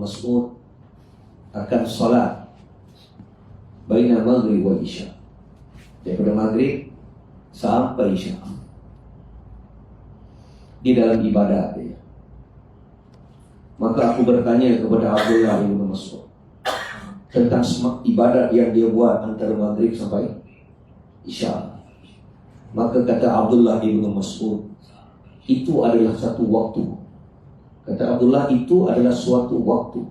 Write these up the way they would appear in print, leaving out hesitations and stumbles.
Mas'ud akan solat baina maghrib wal isya, daripada maghrib sampai isya, di dalam ibadah dia. Maka aku bertanya kepada Abdullah bin Mas'ud tentang ibadat yang dia buat antara maghrib sampai isya. Maka kata Abdullah bin Mas'ud, itu adalah satu waktu. Kata Abdullah, itu adalah suatu waktu.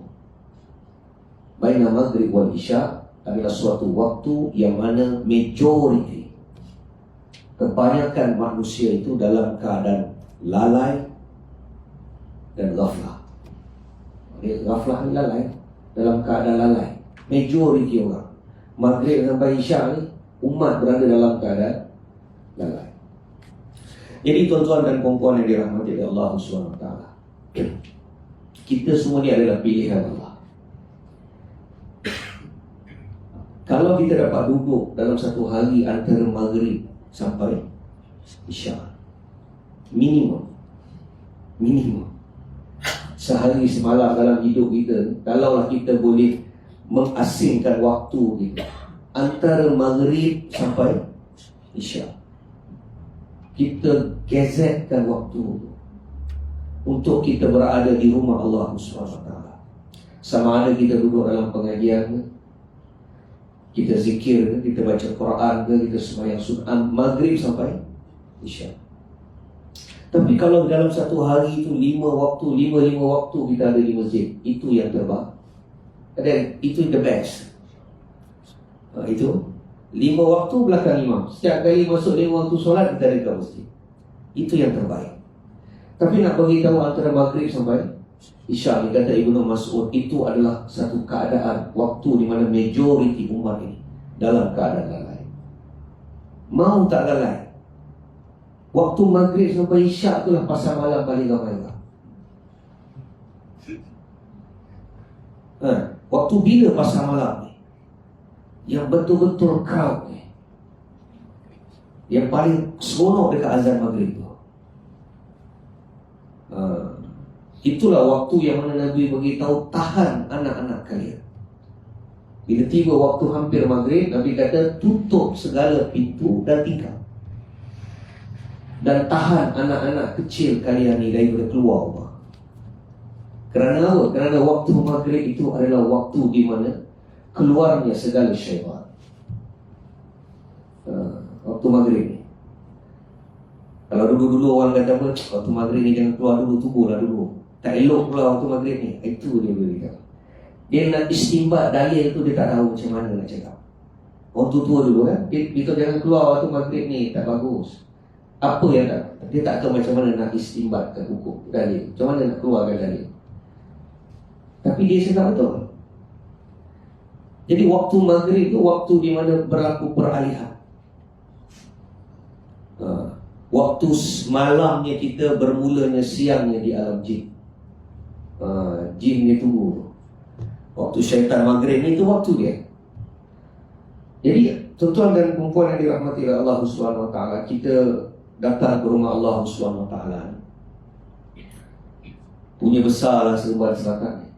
Baina maghrib wal isya adalah suatu waktu yang mana majority, kebanyakan manusia itu dalam keadaan lalai dan ghaflah. Ghaflah dan lalai, dalam keadaan lalai. Majority orang maghrib sampai isya ni, umat berada dalam keadaan lalai. Jadi tuan-tuan dan puan-puan yang dirahmati oleh Allah SWT, kita semua ni adalah pilihan Allah. Kalau kita dapat duduk dalam satu hari antara maghrib sampai isya, minimum sehari semalam dalam hidup kita, kalaulah kita boleh mengasingkan waktu kita antara maghrib sampai isya, kita gazetkan waktu untuk kita berada di rumah Allah SWT. Sama ada kita duduk dalam pengajian, kita zikir, kita baca Quran, kita sembahyang sunat maghrib sampai isya. Tapi kalau dalam satu hari itu lima waktu kita ada di masjid, itu yang terbaik. Dan itu the best. Itu 5 waktu belakang imam. Setiap kali masuk 5 waktu solat, kita ada kat masjid. Itu yang terbaik. Tapi nak bagi tahu antara maghrib sampai isya ni, kata Ibnu Mas'ud, itu adalah satu keadaan waktu di mana majoriti umat ini dalam keadaan lalai. Mau tak lalai, waktu maghrib sampai isya itulah pasal malam paling ramai. Waktu bila pasal malam ni yang betul-betul crowd ni, yang paling seronok dekat azan maghrib tu. Itulah waktu yang mana Nabi beritahu, tahan anak-anak kalian. Bila tiba waktu hampir maghrib, Nabi kata tutup segala pintu dan tingkap, dan tahan anak-anak kecil kalian ni daripada keluar rumah. Kerana apa? Kerana waktu maghrib itu adalah waktu di mana keluarnya segala syaitan. Waktu maghrib ni, kalau dulu-dulu orang kata apa, waktu maghrib ni jangan keluar dulu, tunggulah dulu, tak elok pula waktu maghrib ni. Itu dia boleh kata. Dia nak istimbat dalil tu, dia tak tahu macam mana nak cakap. Orang tua dulu kan, dia jangan keluar waktu maghrib ni, tak bagus. Apa yang tak, dia tak tahu macam mana nak istimbatkan hukum dalil, macam mana nak keluarkan dalil. Tapi dia cakap betul. Jadi waktu maghrib itu waktu di mana berlaku peralihan. Waktu malamnya kita bermulanya siangnya di alam jin. Jin ni tunggu. Waktu syaitan maghrib ni itu waktu dia. Jadi tuan-tuan dan puan-puan yang dirahmati oleh Allah SWT, kita datang ke rumah Allah SWT, punya besarlah seremban selatan.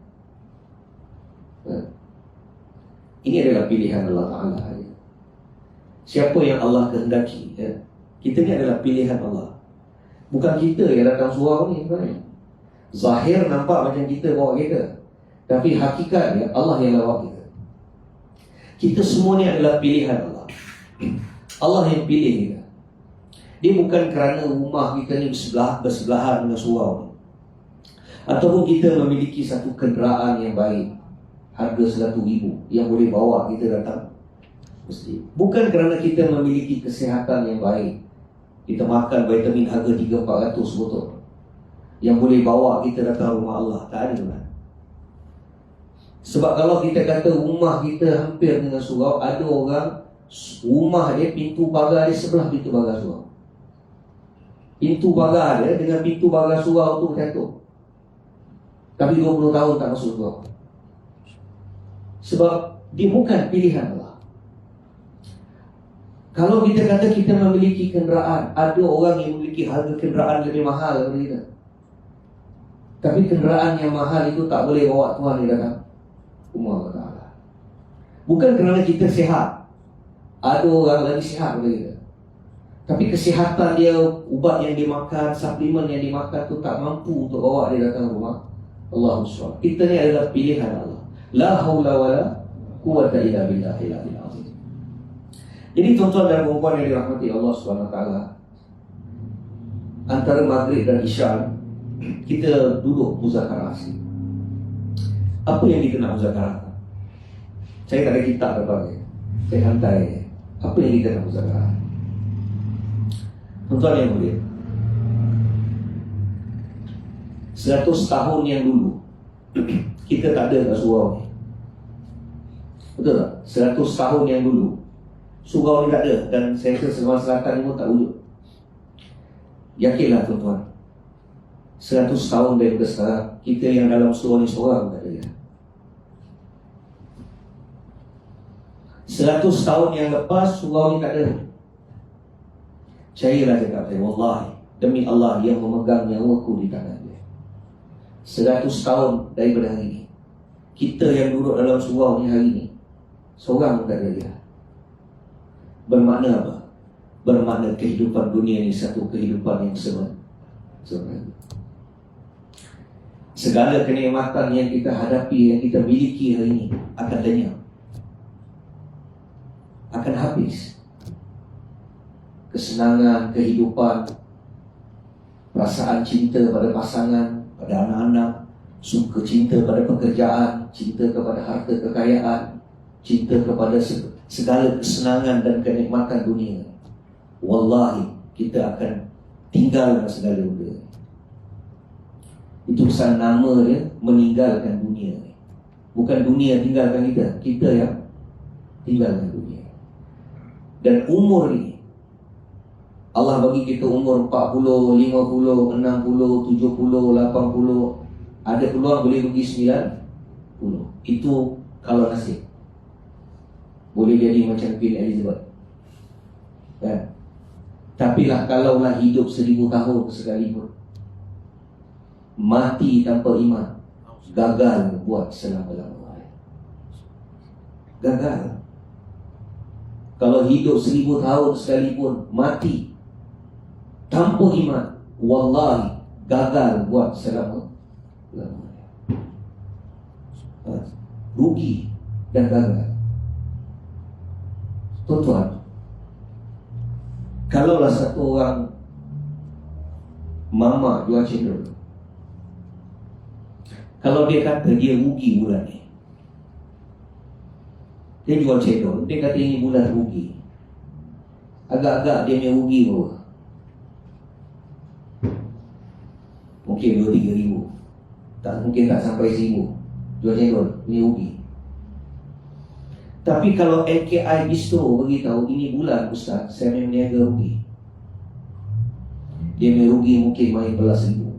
Ini adalah pilihan Allah Ta'ala. Siapa yang Allah kehendaki, kita ni adalah pilihan Allah. Bukan kita yang datang surau ni sebenarnya. Zahir nampak macam kita bawa kereta, tapi hakikatnya Allah yang bawa kita. Kita semua ni adalah pilihan Allah. Allah yang pilih kita. Dia bukan kerana rumah kita ni bersebelahan dengan surau ni, ataupun kita memiliki satu kenderaan yang baik, harga 100,000 yang boleh bawa kita datang masjid. Bukan kerana kita memiliki kesihatan yang baik, kita makan vitamin harga 300-400 botol yang boleh bawa kita datang rumah Allah. Tak ada kan? Sebab kalau kita kata rumah kita hampir dengan surau, ada orang rumah dia, pintu pagar dia sebelah pintu pagar surau. Pintu pagar dia dengan pintu pagar surau tu bercampur, tapi 20 tahun tak masuk surau. Sebab dia bukan pilihan Allah. Kalau kita kata kita memiliki kenderaan, ada orang yang memiliki harga kenderaan lebih mahal daripada kita. Tapi kenderaan yang mahal itu tak boleh bawa Tuhan di dalam rumah Allah Ta'ala. Bukan kerana kita sihat. Ada orang lagi sihat boleh kita. Tapi kesihatan dia, ubat yang dimakan, suplemen yang dimakan tu tak mampu untuk bawa dia datang rumah Allah SWT. Kita ni adalah pilihan Allah. La haula wala quwwata illa billahil aliyyil azim. Jadi tuan-tuan dan puan-puan yang dirahmati Allah SWT, antara maghrib dan isya kita duduk muzakarah. Apa yang kita nak muzakarah? Saya tak ada kitab apa-apa. Saya hantai. Apa yang kita nak muzakarah? Tuan-tuan yang mulia, 100 tahun yang dulu kita tak ada kat surau ni. Betul tak? 100 tahun yang dulu surau ni tak ada. Dan saya rasa Semenanjung Selatan ni pun tak wujud. Yakinlah tuan-tuan, 100 tahun daripada sekarang, kita yang dalam surau ni seorang tak ada. 100 tahun yang lepas surau ni tak ada. Percayalah cakap saya, wallahi, demi Allah yang memegang nyawaku di tangan dia, 100 tahun daripada hari ini, kita yang duduk dalam surau ni hari ini seorang pun tak ada dia. Bermakna apa? Bermakna kehidupan dunia ni satu kehidupan yang sebenarnya. Segala kenikmatan yang kita hadapi, yang kita miliki hari ini akan lenyap, akan habis. Kesenangan, kehidupan, perasaan cinta pada pasangan, pada anak-anak, suka cinta pada pekerjaan, cinta kepada harta kekayaan, cinta kepada segala kesenangan dan kenikmatan dunia. Wallahi, kita akan tinggalkan segala benda. Itu pesan nama dia, meninggalkan dunia. Bukan dunia tinggalkan kita, kita yang tinggalkan dunia. Dan umur ni, Allah bagi kita umur 40, 50, 60, 70, 80. Ada peluang boleh pergi 90. Itu kalau nasib. Boleh jadi macam Queen Elizabeth, kan? Tapi lah kalaulah hidup 1000 tahun sekalipun, mati tanpa iman, gagal buat selama-lamanya. Gagal. Kalau hidup 1000 tahun sekalipun, mati tanpa iman, wallahi gagal buat selama-lamanya. Rugi dan gagal. Tuan-tuan, kalaulah satu orang mama jual cendol, kalau dia kata dia rugi bulan ni, dia jual cendol, dia kata ini bulan rugi, agak-agak dia punya rugi berapa? Mungkin 2-3 ribu, mungkin tak sampai 1000 jual cendol, ini rugi. Tapi kalau LKI Bistro beritahu ini bulan Ustaz, saya memang niaga rugi, dia punya rugi mungkin main belas ribu.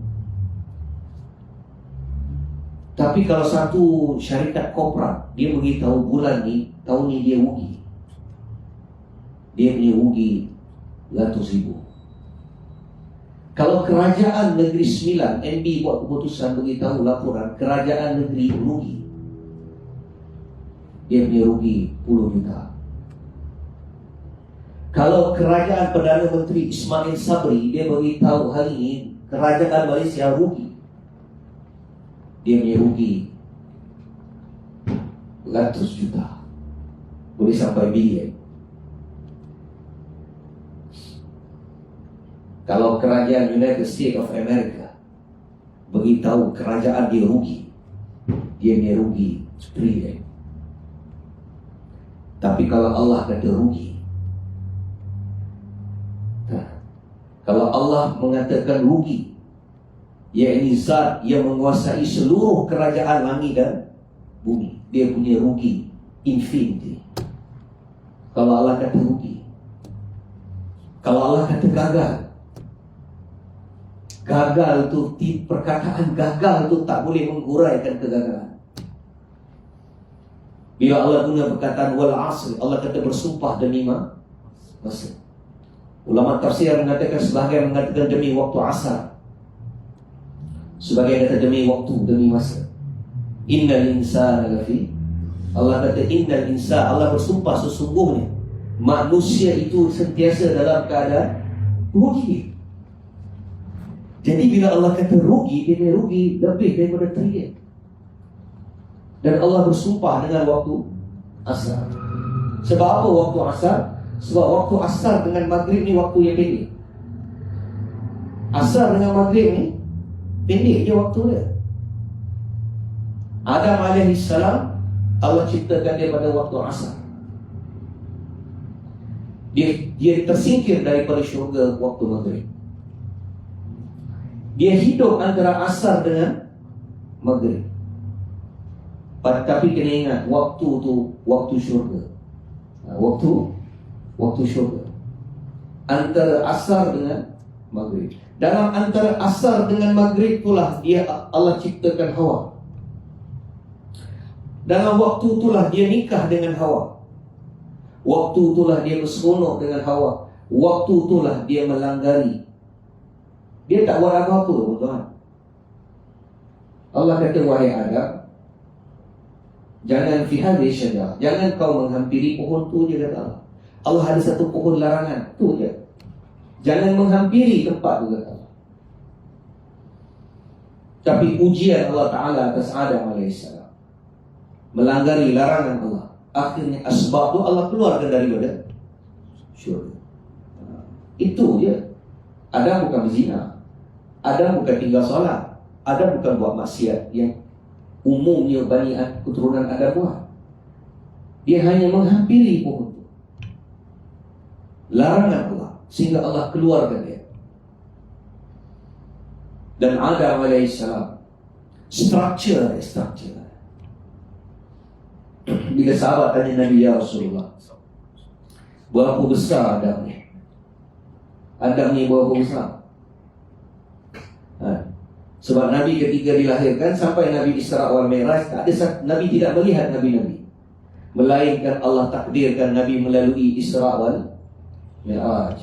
Tapi kalau satu syarikat korporat, dia beritahu bulan ni, tahun ni dia rugi, dia punya rugi ratus ribu. Kalau kerajaan negeri Sembilan, NB buat keputusan beritahu laporan kerajaan negeri rugi, dia punya rugi puluh juta. Kalau kerajaan Perdana Menteri Ismail Sabri, dia beritahu hari ini kerajaan Malaysia rugi, dia punya rugi ratus juta, boleh sampai bilion. Kalau kerajaan United States of America beritahu kerajaan dia rugi, dia punya rugi trilion. Tapi kalau Allah kata rugi, kalau Allah mengatakan rugi, yakni zat yang menguasai seluruh kerajaan langit dan bumi, dia punya rugi infinity. Kalau Allah kata rugi, kalau Allah kata gagal tu, perkataan gagal tu tak boleh menguraikan kegagalan. Bila Allah guna perkataan wal asr, Allah kata bersumpah demi masa. Ulama tafsir mengatakan, sebahagian mengatakan demi waktu asar. Sebagai kata demi waktu, demi masa. Innal insana lafi. Allah kata innal insana, Allah bersumpah sesungguhnya manusia itu sentiasa dalam keadaan rugi. Jadi bila Allah kata rugi, dia rugi lebih daripada triliun. Dan Allah bersumpah dengan waktu asar. Sebab apa waktu asar? Sebab waktu asar dengan maghrib ni waktu yang pendek. Asar dengan maghrib ni pendek je waktu dia. Adam alaihissalam, Allah ciptakan dia pada waktu asar. Dia tersingkir daripada syurga waktu maghrib. Dia hidup antara asar dengan maghrib. Tapi kena ingat, waktu tu waktu syurga. Waktu syurga. Antara asar dengan maghrib. Dalam antara asar dengan maghrib itulah Allah ciptakan Hawa. Dalam waktu itulah dia nikah dengan Hawa. Waktu itulah dia berseronok dengan Hawa. Waktu itulah dia melanggari. Dia tak buat apa-apa, tuan. Allah kata, wahai Adam, jangan fi hadhihi syajarah, jangan kau menghampiri pohon tu je, kata Allah. Allah ada satu pohon larangan, tu je. Jangan menghampiri tempat tu, kata Allah. Tapi ujian Allah Ta'ala atas Adam AS, melanggari larangan Allah. Akhirnya asbab tu Allah keluarkan daripada syurga. Itu je. Adam bukan berzina, Adam bukan tinggal solat, Adam bukan buat maksiat yang umumnya Bani keturunan Adam buat. Dia hanya menghampiri pohon itu, larangan Allah, sehingga Allah keluarkan dia. Dan Adam alaihissalam, structure. Bila sahabat tanya Nabi, ya Rasulullah, berapa besar Adam ni? Adam ni berapa besar? Sebab Nabi ketika dilahirkan sampai Nabi Isra wal Mi'raj, Nabi tidak melihat Nabi-Nabi, melainkan Allah takdirkan Nabi melalui Isra wal Mi'raj.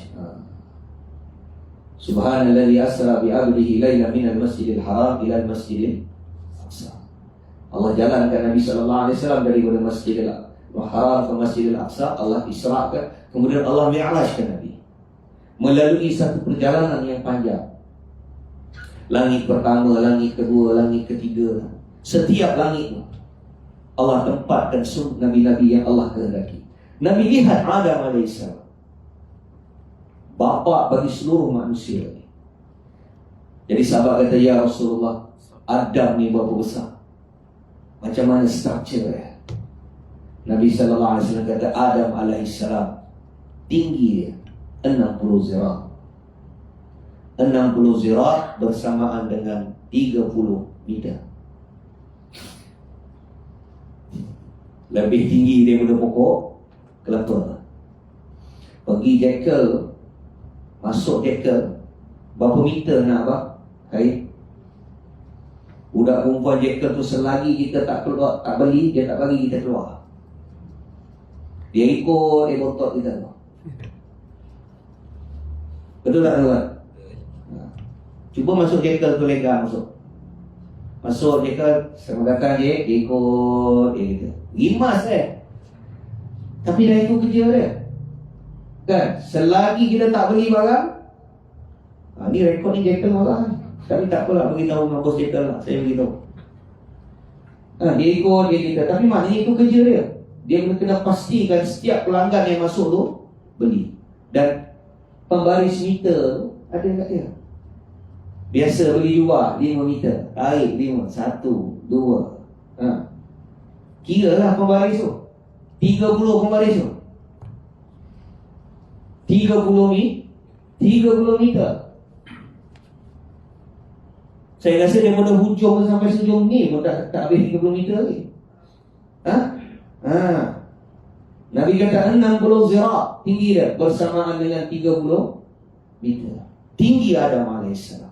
Subhanalladzi asra bi 'abdihi lailan minal masjidil haram ila al-masjidil aqsa. Allah jalankan Nabi sallallahu alaihi wasallam daripada Masjidil Haram ke Masjidil Aqsa. Allah isra'kan, kemudian Allah mi'rajkan Nabi melalui satu perjalanan yang panjang. Langit pertama, langit kedua, langit ketiga. Setiap langit Allah tempatkan nabi-nabi yang Allah kehendaki. Nabi lihat Adam alaihissalam, bapa bagi seluruh manusia. Jadi sahabat kata, ya Rasulullah, Adam ni berapa besar? Macam mana structure dia? Nabi sallallahu alaihi wasallam kata, Adam alaihissalam tinggi dia 60 zirah. 60 zirah bersamaan dengan 30 meter. Lebih tinggi daripada pokok kelapa. Pergi jekyll, masuk jekyll, berapa meter nak apa? Kain. Budak perempuan jekyll tu selagi kita tak keluar, tak beli, dia tak bagi kita keluar. Dia ikut, dia botot kita keluar. Betul tak tuan? Cuba masuk jekyll tu, lega masuk jekyll, sama datang dia ikut dia gitu. Rimas tapi dah ikut kerja dia kan. Selagi kita tak beli barang, ni rekod ni jekyll orang. Tapi tak apalah, beritahu dengan bos jekyll lah, saya beritahu. Dia ikut dia kita, tapi maknanya itu kerja dia. Dia kena pastikan setiap pelanggan yang masuk tu beli. Dan pembaris meter tu ada kat dia. Biasa beli jual 5 meter, tarik 5, 1, 2. Kira lah pembaris tu 30 pembaris tu 30 meter. Saya rasa daripada hujung sampai sejauh ni pun tak habis 30 meter lagi. Nabi kata 60 zirah tinggi dia, bersamaan dengan 30 meter. Tinggi Adam alaihissalam.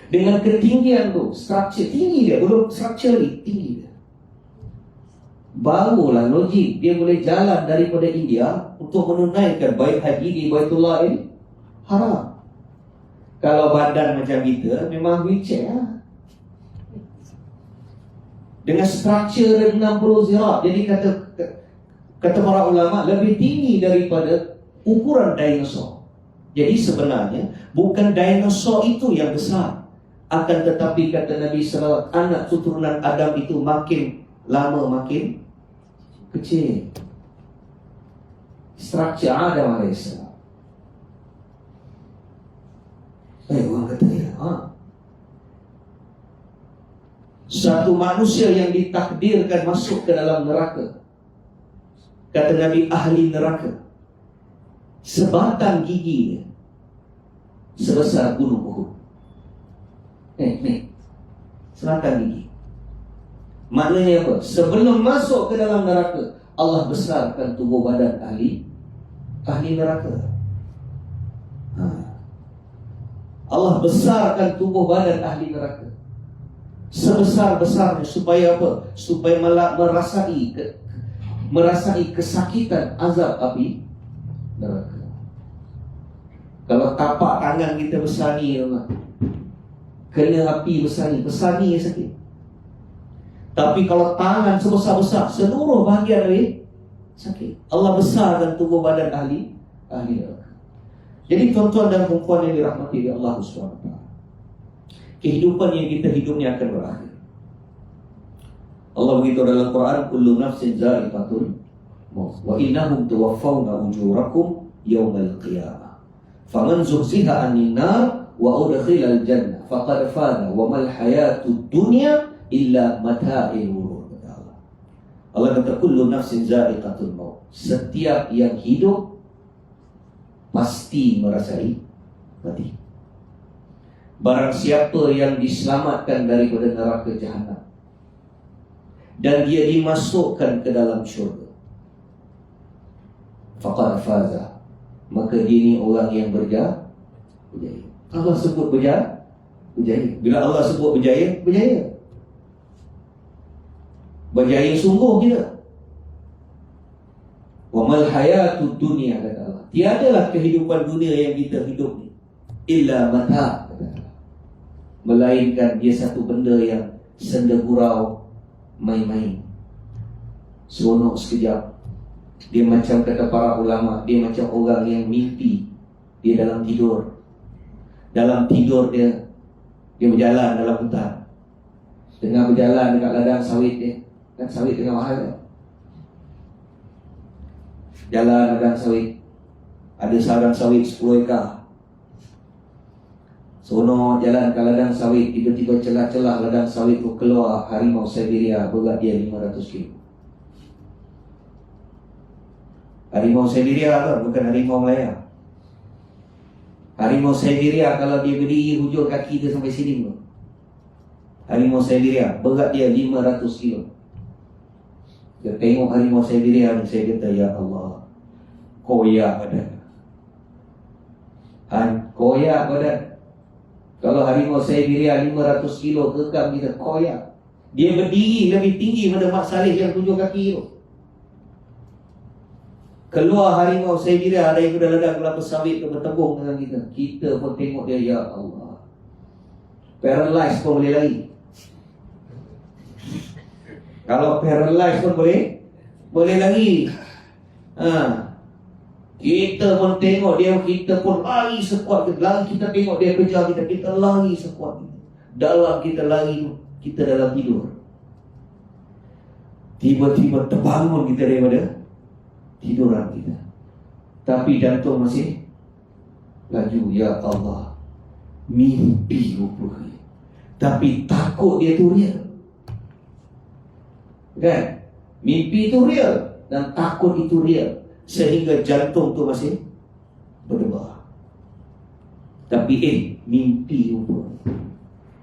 Dengan ketinggian tu, structure tinggi dia, belum structure ni tinggi dia. Barulah logik dia boleh jalan daripada India untuk menunaikan baik haji di Baitullah ini Haram. Kalau badan macam kita, memang wheelchair lah. Dengan struktur 60 zirah. Jadi kata para ulama, lebih tinggi daripada ukuran dinosaur. Jadi sebenarnya bukan dinosaur itu yang besar, akan tetapi kata Nabi SAW, anak keturunan Adam itu makin lama makin kecil. Struktur Adam AS. Orang kata dia, satu manusia yang ditakdirkan masuk ke dalam neraka, kata Nabi, ahli neraka, sebatang giginya sebesar gunung Uhud. Sebatang gigi. Maknanya apa? Sebelum masuk ke dalam neraka, Allah besarkan tubuh badan ahli neraka. Allah besarkan tubuh badan ahli neraka sebesar-besarnya, supaya apa? Supaya merasai kesakitan azab api neraka. Kalau tapak tangan kita besar ni, kena api besar ni sakit. Tapi kalau tangan sebesar-besar, seluruh bahagian ni sakit. Allah besarkan tubuh badan ahli neraka. Jadi tuan-tuan dan puan-puan yang dirahmati oleh Allah SWT, kehidupan yang kita hidup ni akan berakhir. Allah beritahu dalam Quran, kullu nafsin za'iqatul maut wa innahum tuwaffawna ujurakum yawmal qiyamah faman zuhziha 'anil nar wa udkhilal jannah faqad faza wa mal hayatud dunya illa mata'il ghurur. Allah kata kullu nafsin za'iqatul maut, setiap yang hidup pasti merasai mati. Barang siapa yang diselamatkan daripada neraka jahanam dan dia dimasukkan ke dalam syurga, faqad faza, maka dia ni orang yang berjaya. Allah sebut berjaya. Bila Allah sebut berjaya, berjaya sungguh kita. Wa mal hayatud dunya, kata Allah, tiadalah kehidupan dunia yang kita hidup ni illa mata, melainkan dia satu benda yang senda gurau, main-main, seronok sekejap. Dia macam kata para ulama, dia macam orang yang mimpi. Dia dalam tidur. Dalam tidur dia berjalan dalam hutan, tengah berjalan dekat ladang sawit dia. Kan sawit tengah mahal kan? Jalan ladang sawit, ada sarang sawit 10 ekar. Seronok jalan ke ladang sawit, tiba-tiba celah-celah ladang sawit tu keluar harimau Siberia, berat dia 500 kilo. Harimau Siberia kan, bukan harimau Malaya. Harimau Siberia kalau dia berdiri, hujur kaki dia sampai sini tu. Harimau Siberia, berat dia 500 kilo. Dia tengok harimau Siberia ni, saya kata, ya Allah, koyak badan. Koyak badan. Kalau harimau Siberia 500 kilo kekam kita, koyak. Dia berdiri lebih tinggi pada Mak Saleh yang 7 kaki tu. Keluar harimau Siberia daripada ladang kelapa sawit tu, bertembung dengan kita. Kita pun tengok dia, ya Allah, paralyzed pun boleh lari. Kalau paralyzed pun boleh lari. Kita pun tengok dia, kita pun lari sekuat kita. Lari, kita tengok dia kejar kita, kita lari sekuat kita. Dalam kita lari, kita dalam tidur. Tiba-tiba terbangun kita daripada tiduran kita, tapi jantung masih laju. Ya Allah, mimpi rupanya, tapi takut dia tu real. Kan? Mimpi itu real dan takut itu real, sehingga jantung tu masih berdebar. Tapi mimpi rupanya.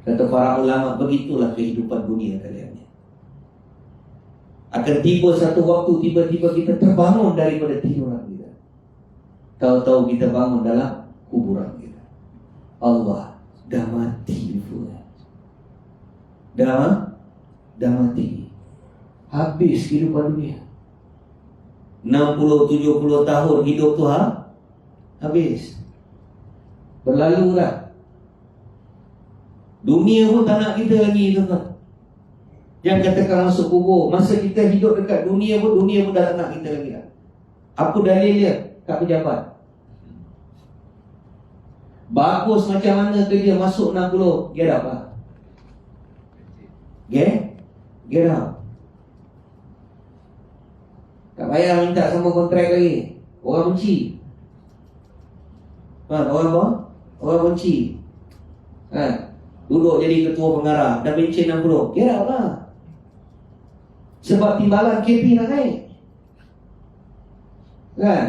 Kata para ulama, begitulah kehidupan dunia kalian. Akan tiba satu waktu, tiba-tiba kita terbangun daripada tiduran kita. Tahu-tahu kita bangun dalam kuburan kita. Allah dah mati. Dah mati. Habis kehidupan dunia. 60-70 tahun hidup tu habis. Berlalu dah. Dunia pun tak nak kita lagi, tuan-tuan. Yang katakan masuk kubur, masa kita hidup dekat dunia pun dah tak nak kita lagi dah. Apa dalil dia? Kat pejabat. Bagus macam mana kerja masuk 60, get up lah. Get up. Tak payah minta sama kontrak lagi. Orang benci. Orang benci. Duduk jadi ketua pengarah dan bencin 60, get up lah. Sebab timbalan KP nak naik.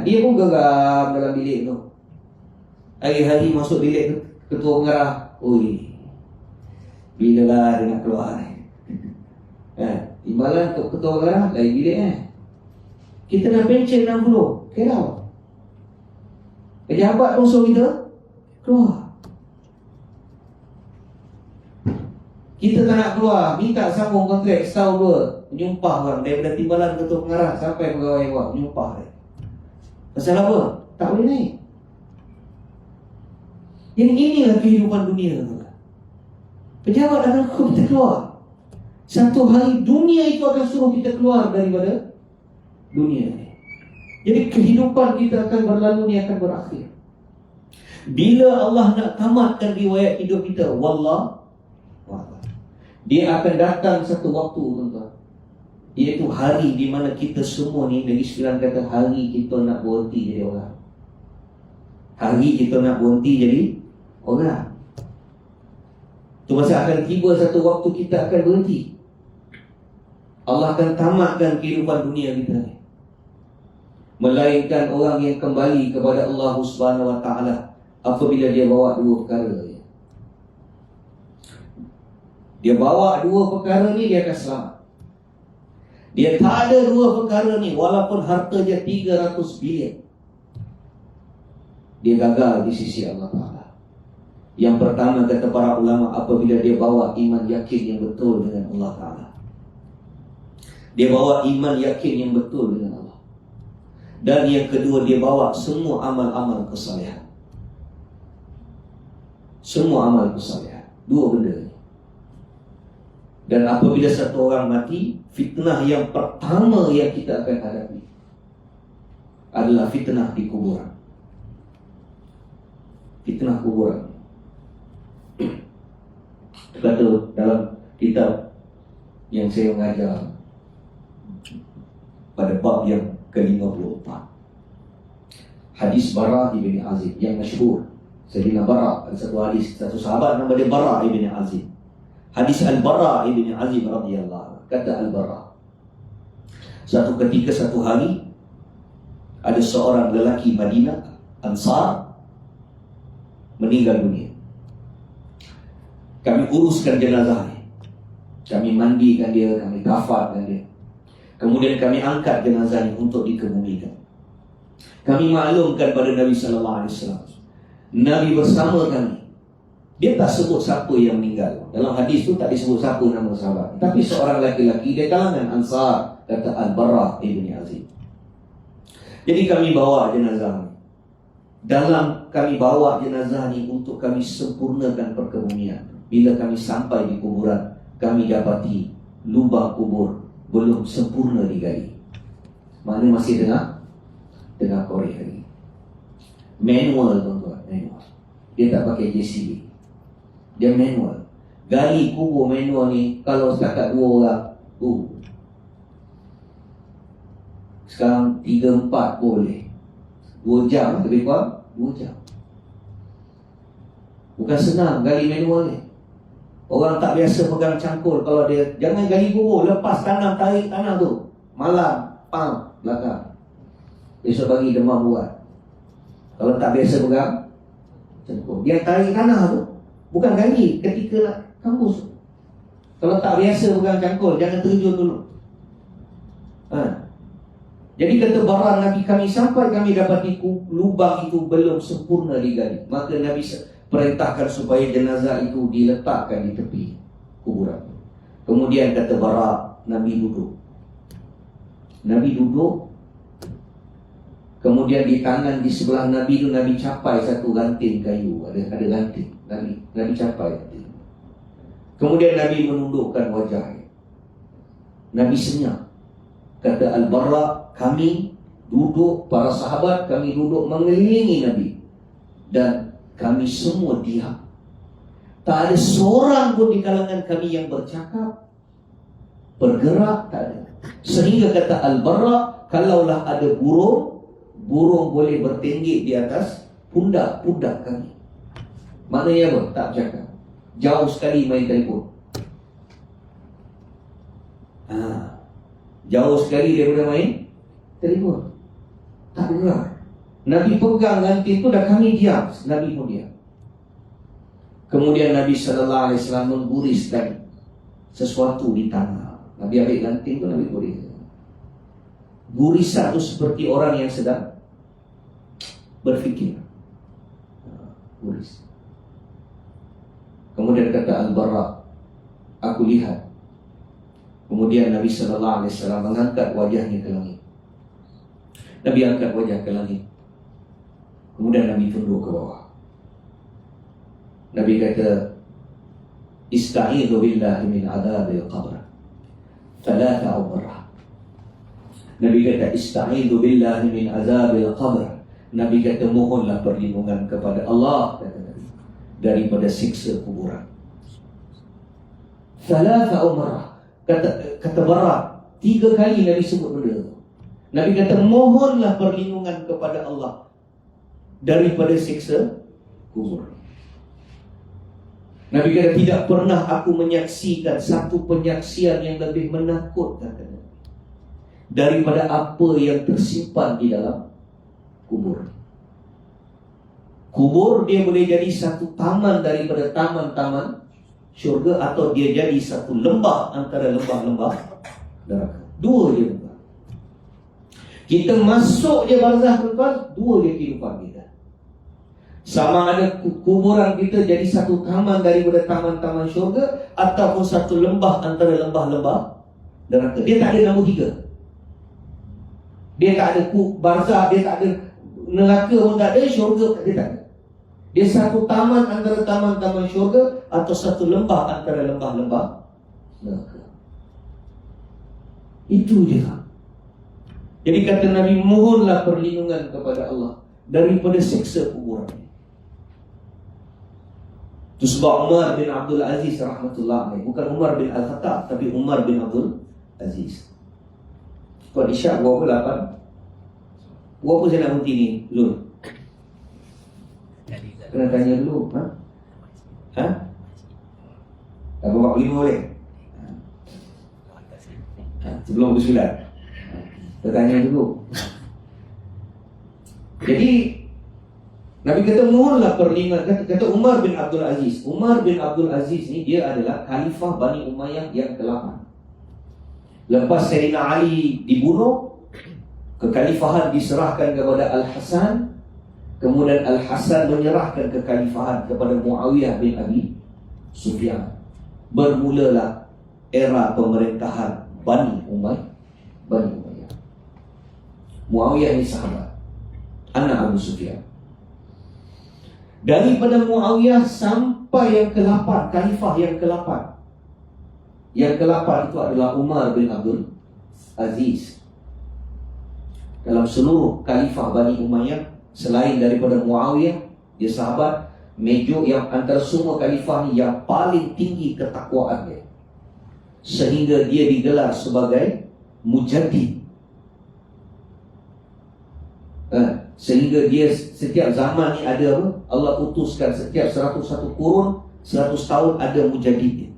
Dia pun geram dalam bilik tu. Hari-hari masuk bilik ketua pengarah. Ui, bila lah dia nak keluar ni. Timbalan untuk ketua pengarah lain bilik Kita nak pencen 60, kira pejabat pun suruh kita keluar. Kita tak nak keluar, minta sambung kontrak setahun dua. Menyumpah orang daripada timbalan ketua pengarah sampai pegawai buat menyumpah dia. Pasal apa? Tak boleh naik. Jadi inilah kehidupan dunia. Pejabat akan suruh kita keluar. Satu hari dunia itu akan suruh kita keluar daripada dunia ini. Jadi kehidupan kita akan berlalu, ni akan berakhir. Bila Allah nak tamatkan riwayat hidup kita, wallah, dia akan datang satu waktu, tuan-tuan, iaitu hari di mana kita semua ni, Nabi Sallallahu kata, hari kita nak berhenti jadi orang. Hari kita nak berhenti jadi orang. Tu masa akan tiba satu waktu kita akan berhenti. Allah akan tamatkan kehidupan dunia kita ni. Melainkan orang yang kembali kepada Allah Subhanahu Wa Taala apabila dia bawa dua perkara. Dia bawa dua perkara ni, dia akan selamat. Dia tak ada dua perkara ni, walaupun harta dia 300 bilion, dia gagal di sisi Allah Ta'ala. Yang pertama kata para ulama, apabila dia bawa iman yakin yang betul dengan Allah Ta'ala. Dia bawa iman yakin yang betul dengan Allah. Dan yang kedua, dia bawa semua amal-amal kesalehan. Semua amal kesalehan. Dua benda ni. Dan apabila satu orang mati, fitnah yang pertama yang kita akan hadapi adalah fitnah di kuburan. Fitnah kuburan. Kata dalam kitab yang saya mengajar pada bab yang ke-54, hadis Bara ibn Azib yang masyhur. Sayyidina Bara, ada satu hadis, satu sahabat nama dia Bara ibn Azib. Hadis Al-Bara ibn Azib radhiyallahu anhu. Kata Al-Bara, satu ketika, satu hari, ada seorang lelaki Madinah Ansar meninggal dunia. Kami uruskan jenazahnya, kami mandikan dia, kami kafankan dia. Kemudian kami angkat jenazahnya untuk dikebumikan. Kami maklumkan pada Nabi Sallallahu Alaihi Wasallam. Nabi bersama kami. Dia tak sebut siapa yang meninggal. Dalam hadis tu tak disebut siapa nama sahabat, tapi seorang lelaki dari kalangan Ansar, kata Al-Bara ibn Azib. Jadi kami bawa jenazah. Dalam kami bawa jenazah ni untuk kami sempurnakan perkebumian. Bila kami sampai di kuburan, kami dapati lubang kubur belum sempurna digali. Mana masih tengah korek lagi. Manual, tuan-tuan, manual. Dia tak pakai JCB. Dia manual. Gali kubur manual ni, kalau setakat 2 orang, sekarang 3-4 boleh. 2 jam, lebih kurang 2 jam. Bukan senang gali manual ni. Orang tak biasa pegang cangkul. Kalau dia, jangan gali kubur, lepas tanam, tarik tanah tu, malam, pam, belakang. Besok pagi demam buat. Kalau tak biasa pegang cangkul, dia tarik tanah tu, bukan gali ketika nak kampus. Kalau tak biasa pegang cangkul, jangan terjun dulu. Jadi kata barang Nabi, kami sampai kami dapati lubang itu belum sempurna digali. Maka Nabi perintahkan supaya jenazah itu diletakkan di tepi kuburan. Kemudian kata Bara, Nabi duduk. Nabi duduk. Kemudian di tangan di sebelah Nabi itu, Nabi capai satu ranting kayu. Ada ranting. Nabi capai ranting. Kemudian Nabi menundukkan wajahnya. Nabi senyap. Kata Al-Barra, kami duduk, para sahabat kami duduk mengelilingi Nabi, dan kami semua diam. Tak ada seorang pun di kalangan kami yang bercakap, bergerak, tak ada. Sehingga kata Al-Barra, kalaulah ada burung boleh bertenggek di atas pundak kami. Maknanya apa? Tak bercakap. Jauh sekali main telefon. Jauh sekali daripada main telefon. Tak gerak. Nabi pegang lantai itu, dah kami diam. Nabi pun diam. Kemudian Nabi SAW mengguriskan sesuatu di tanah. Nabi ambil lantai itu, Nabi guris. Gurisan itu seperti orang yang sedang berfikir. Guris. Kemudian kata Al-Barra, aku lihat. Kemudian Nabi SAW mengangkat wajahnya ke langit. Nabi angkat wajah ke langit. Kemudian Nabi tunduk ke bawah. Nabi kata, Ista'idhu billahi min adzabil qabr. Thalatha umrah. Nabi kata, Ista'idhu billahi min adzabil qabr. Nabi kata, mohonlah perlindungan kepada Allah, kata Nabi, daripada siksa kuburan. Thalatha umrah. Kata Barra, 3 kali Nabi sebut benda. Nabi kata, mohonlah perlindungan kepada Allah daripada siksa kubur. Nabi kata, tidak pernah aku menyaksikan satu penyaksian yang lebih menakutkan daripada apa yang tersimpan di dalam kubur. Kubur dia boleh jadi satu taman daripada taman-taman syurga, atau dia jadi satu lembah antara lembah-lembah neraka. Dua dia lembah. Kita masuk je barzah, tuan-tuan, dua dia kehidupan kita. Sama ada kuburan kita jadi satu taman daripada taman-taman syurga, ataupun satu lembah antara lembah-lembah neraka. Dia tak ada nombor 3. Dia tak ada barzah, dia tak ada neraka pun tak ada, syurga dia tak ada. Dia satu taman antara taman-taman syurga, atau satu lembah antara lembah-lembah neraka. Itu je. Jadi kata Nabi, mohonlah perlindungan kepada Allah daripada siksa kuburan. Itu sebab Umar bin Abdul Aziz rahmatullah alaih, bukan Umar bin Al-Khattab, tapi Umar bin Abdul Aziz. Kau isyak berapa 8? Berapa saya nak berhenti ni? Lul, kena tanya dulu. Tak 45 boleh? Sebelum bersulat kita tanya dulu. Jadi Nabi kata, mohonlah perlindungan. Kata Umar bin Abdul Aziz. Umar bin Abdul Aziz ni, dia adalah Khalifah Bani Umayyah yang ke-8. Lepas Sayyidina Ali dibunuh, kekhalifahan diserahkan kepada Al-Hasan. Kemudian Al-Hasan menyerahkan kekhalifahan kepada Muawiyah bin Abi Sufyan. Bermulalah era pemerintahan Bani Umayyah. Muawiyah ni sahabat, anak Abu Sufyan. Daripada Muawiyah sampai yang ke-8, khalifah yang ke-8. Yang ke-8 itu adalah Umar bin Abdul Aziz. Dalam seluruh khalifah Bani Umayyah, selain daripada Muawiyah, dia sahabat major yang antara semua khalifah ni yang paling tinggi ketakwaan dia, sehingga dia digelar sebagai Mujaddid. Sehingga dia setiap zaman ni ada apa? Allah utuskan setiap 101 kurun, 100 tahun ada Mujaddid.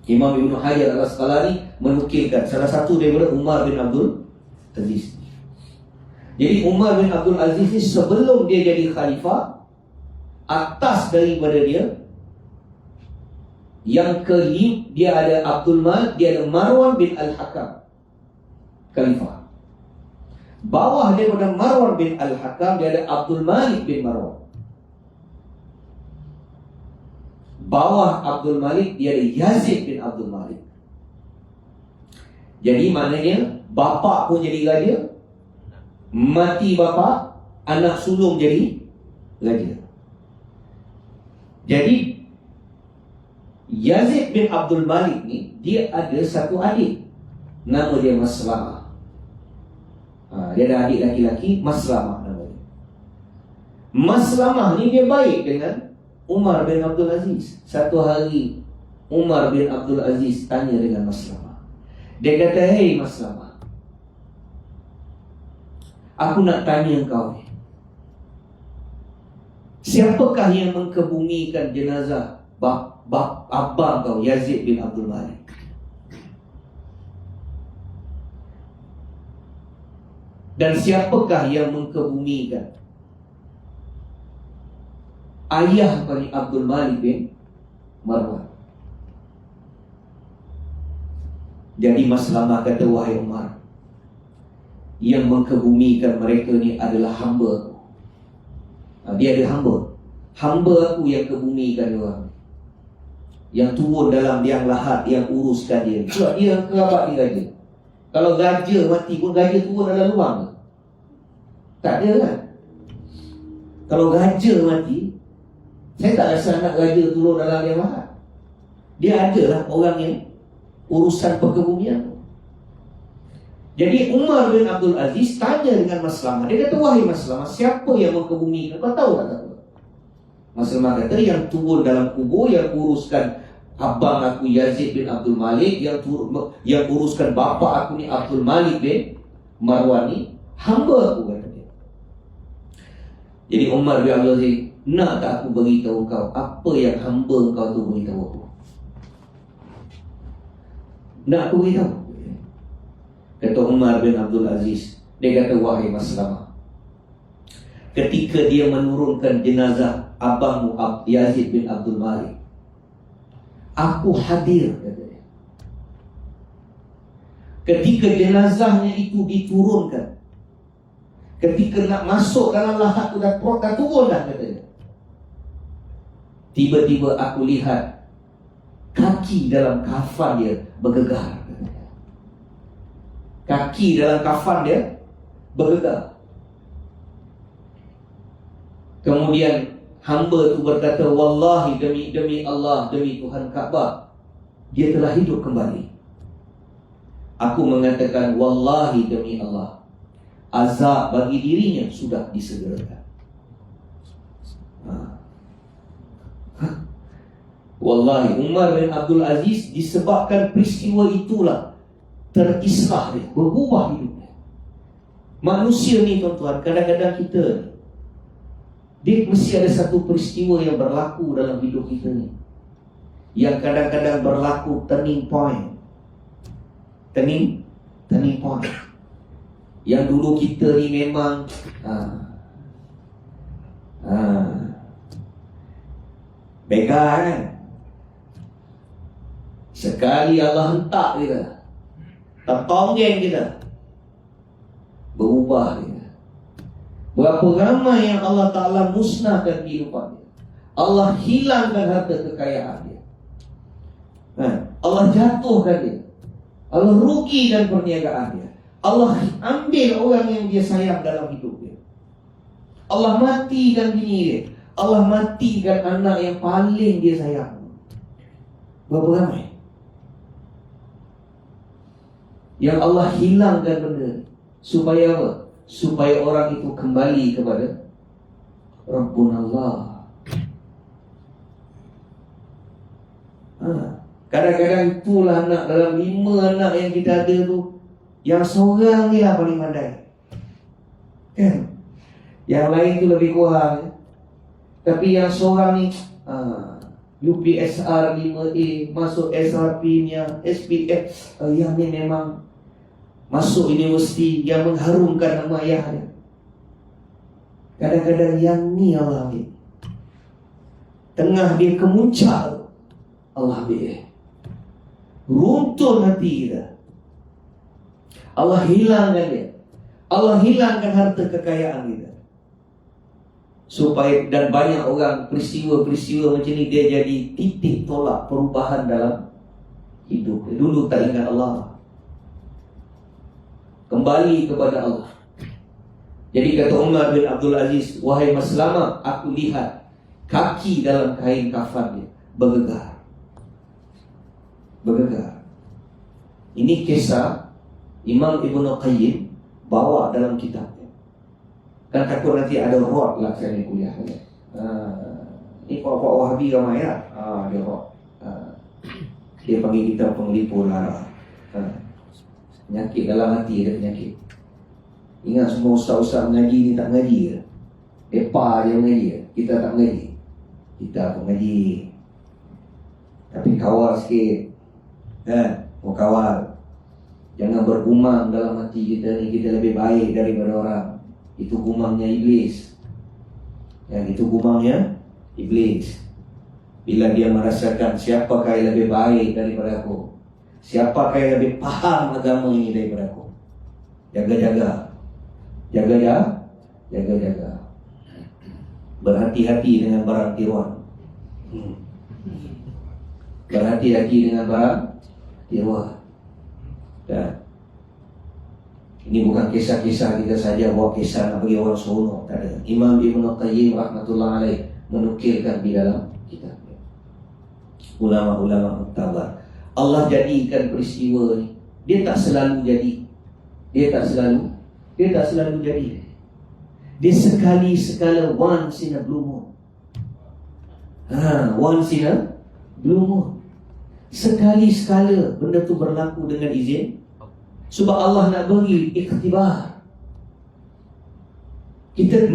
Imam Ibn Hajar Al-Asqalani menukilkan salah satu daripada Umar bin Abdul Aziz. Jadi Umar bin Abdul Aziz ni sebelum dia jadi khalifah, atas daripada dia, yang kelima, dia ada Abdul Malik, dia ada Marwan bin Al-Hakam, khalifah. Bawah daripada Marwan bin Al-Hakam, dia ada Abdul Malik bin Marwan. Bawah Abdul Malik, dia ada Yazid bin Abdul Malik. Jadi maknanya bapa pun jadi raja, mati bapa, anak sulung jadi raja. Jadi Yazid bin Abdul Malik ni, dia ada satu adik, nama dia Maslamah. Dia ada adik laki-laki, Maslamah nama dia. Maslamah ni dia baik dengan Umar bin Abdul Aziz. Satu hari Umar bin Abdul Aziz tanya dengan Maslamah. Dia kata, "Hei Maslamah, aku nak tanya kau ni, siapakah yang mengkebumikan jenazah abang kau Yazid bin Abdul Malik?" Dan siapakah yang mengkebumikan ayah kau ni Abdul Malik bin Marwan? Jadi Maslamah kata, "Wahai Umar, yang mengkebumikan mereka ni adalah hamba aku." Dia ada hamba. Hamba aku yang kebumikan dia orang, yang turun dalam liang lahat, yang uruskan dia. Sebab dia kerabat dia raja. Kalau raja mati pun, raja turun dalam lubang ke? Tak ada kan? Kalau raja mati, saya tak rasa nak raja turun dalam liang lahat. Dia adalah orang yang urusan perkebumian. Jadi Umar bin Abdul Aziz tanya dengan Maslamah. Dia kata, "Wahai Maslamah, siapa yang mengkebumikan? Kau tahu tak tahu?" Maslamah kata, "Yang turun dalam kubur, yang uruskan abang aku Yazid bin Abdul Malik, yang uruskan bapa aku ni Abdul Malik bin Marwan ni, hamba aku," kata dia. Jadi Umar bin Abdul Aziz, "Nak tak aku beritahu kau apa yang hamba kau tu beritahu aku? Nak aku beritahu?" Kata Umar bin Abdul Aziz, dia kata, "Wahai Maslamah, ketika dia menurunkan jenazah abangmu Yazid bin Abdul Malik, aku hadir," kata dia. Ketika jenazahnya itu diturunkan, ketika nak masuk dalam lahat tu dah turun dah, kata dia. Tiba-tiba aku lihat kaki dalam kafan dia bergegar. Kaki dalam kafan dia bergegar. Kemudian hamba tu berkata, "Wallahi, demi Allah, demi Tuhan Kaabah, dia telah hidup kembali." Aku mengatakan, "Wallahi, demi Allah, azab bagi dirinya sudah disegerakan." Wallahi, Umar bin Abdul Aziz disebabkan peristiwa itulah terislah dia, berubah hidupnya. Manusia ni tuan-tuan, kadang-kadang kita dia mesti ada satu peristiwa yang berlaku dalam hidup kita ni, yang kadang-kadang berlaku turning point. Turning point. Yang dulu kita ni memang begar kan. Sekali Allah hentak kita, tertonggeng kita, berubah dia. Berapa ramai yang Allah Ta'ala musnahkan kehidupan dia, Allah hilangkan harta kekayaan dia, Allah jatuhkan dia, Allah rugi dan perniagaan dia, Allah ambil orang yang dia sayang dalam hidup dia, Allah matikan bini dia, Allah matikan anak yang paling dia sayang. Berapa ramai yang Allah hilangkan benda supaya apa? Supaya orang itu kembali kepada Rabbun Allah. Kadang-kadang itulah anak, dalam 5 anak yang kita ada tu, yang seorang ni lah paling pandai kan? Yang lain tu lebih kurang, tapi yang seorang ni UPSR 5A, masuk SRP-nya, SPF, yang ni memang masuk universiti yang mengharumkan nama ayah dia. Kadang-kadang yang ni Allah ambil. Tengah dia kemuncak, Allah ambil. Runtuh hati kita, Allah hilangkan dia, Allah hilangkan harta kekayaan kita. Supaya, dan banyak orang peristiwa-peristiwa macam ni, dia jadi titik tolak perubahan dalam hidup. Dulu tak ingat Allah, kembali kepada Allah. Jadi kata Umar bin Abdul Aziz, "Wahai Maslamah, aku lihat kaki dalam kain kafan dia bergegar." bergegar. Ini kisah Imam Ibnu Qayyim bawa dalam kitabnya. Kan takut nanti ada rot lah saya ni kuliah. Ini pak-pak Wahabi ramai lah. Dia rot. Dia panggil kita penglipur lara. Penyakit dalam hati ada penyakit. Ingat semua ustaz-ustaz mengaji ni tak mengaji ke? Depa je mengaji ke? Kita tak mengaji. Kita pun mengaji. Tapi kawal sikit. Mau kawal. Jangan bergumam dalam hati kita ni kita lebih baik daripada orang. Itu gumamnya iblis. Itu gumamnya iblis. Bila dia merasakan siapakah yang lebih baik daripada aku, siapakah yang lebih paham agama ini daripada aku, jaga-jaga. Jaga-jaga. Berhati-hati dengan barang tiruan. Berhati-hati dengan barang tiruan. Dan ini bukan kisah-kisah kita saja bawa kisah nak bagi orang seronok, tak ada. Imam Ibnu Qayyim rahmatullah alaih menukilkan di dalam kitabnya. Ulama-ulama muktabar. Allah jadikan peristiwa ni. Dia tak selalu jadi. Dia tak selalu jadi. Dia sekali-sekala, once in a blue moon. Once in a blue moon. Sekali-sekala benda tu berlaku dengan izin. Sebab Allah nak beri ikhtibar.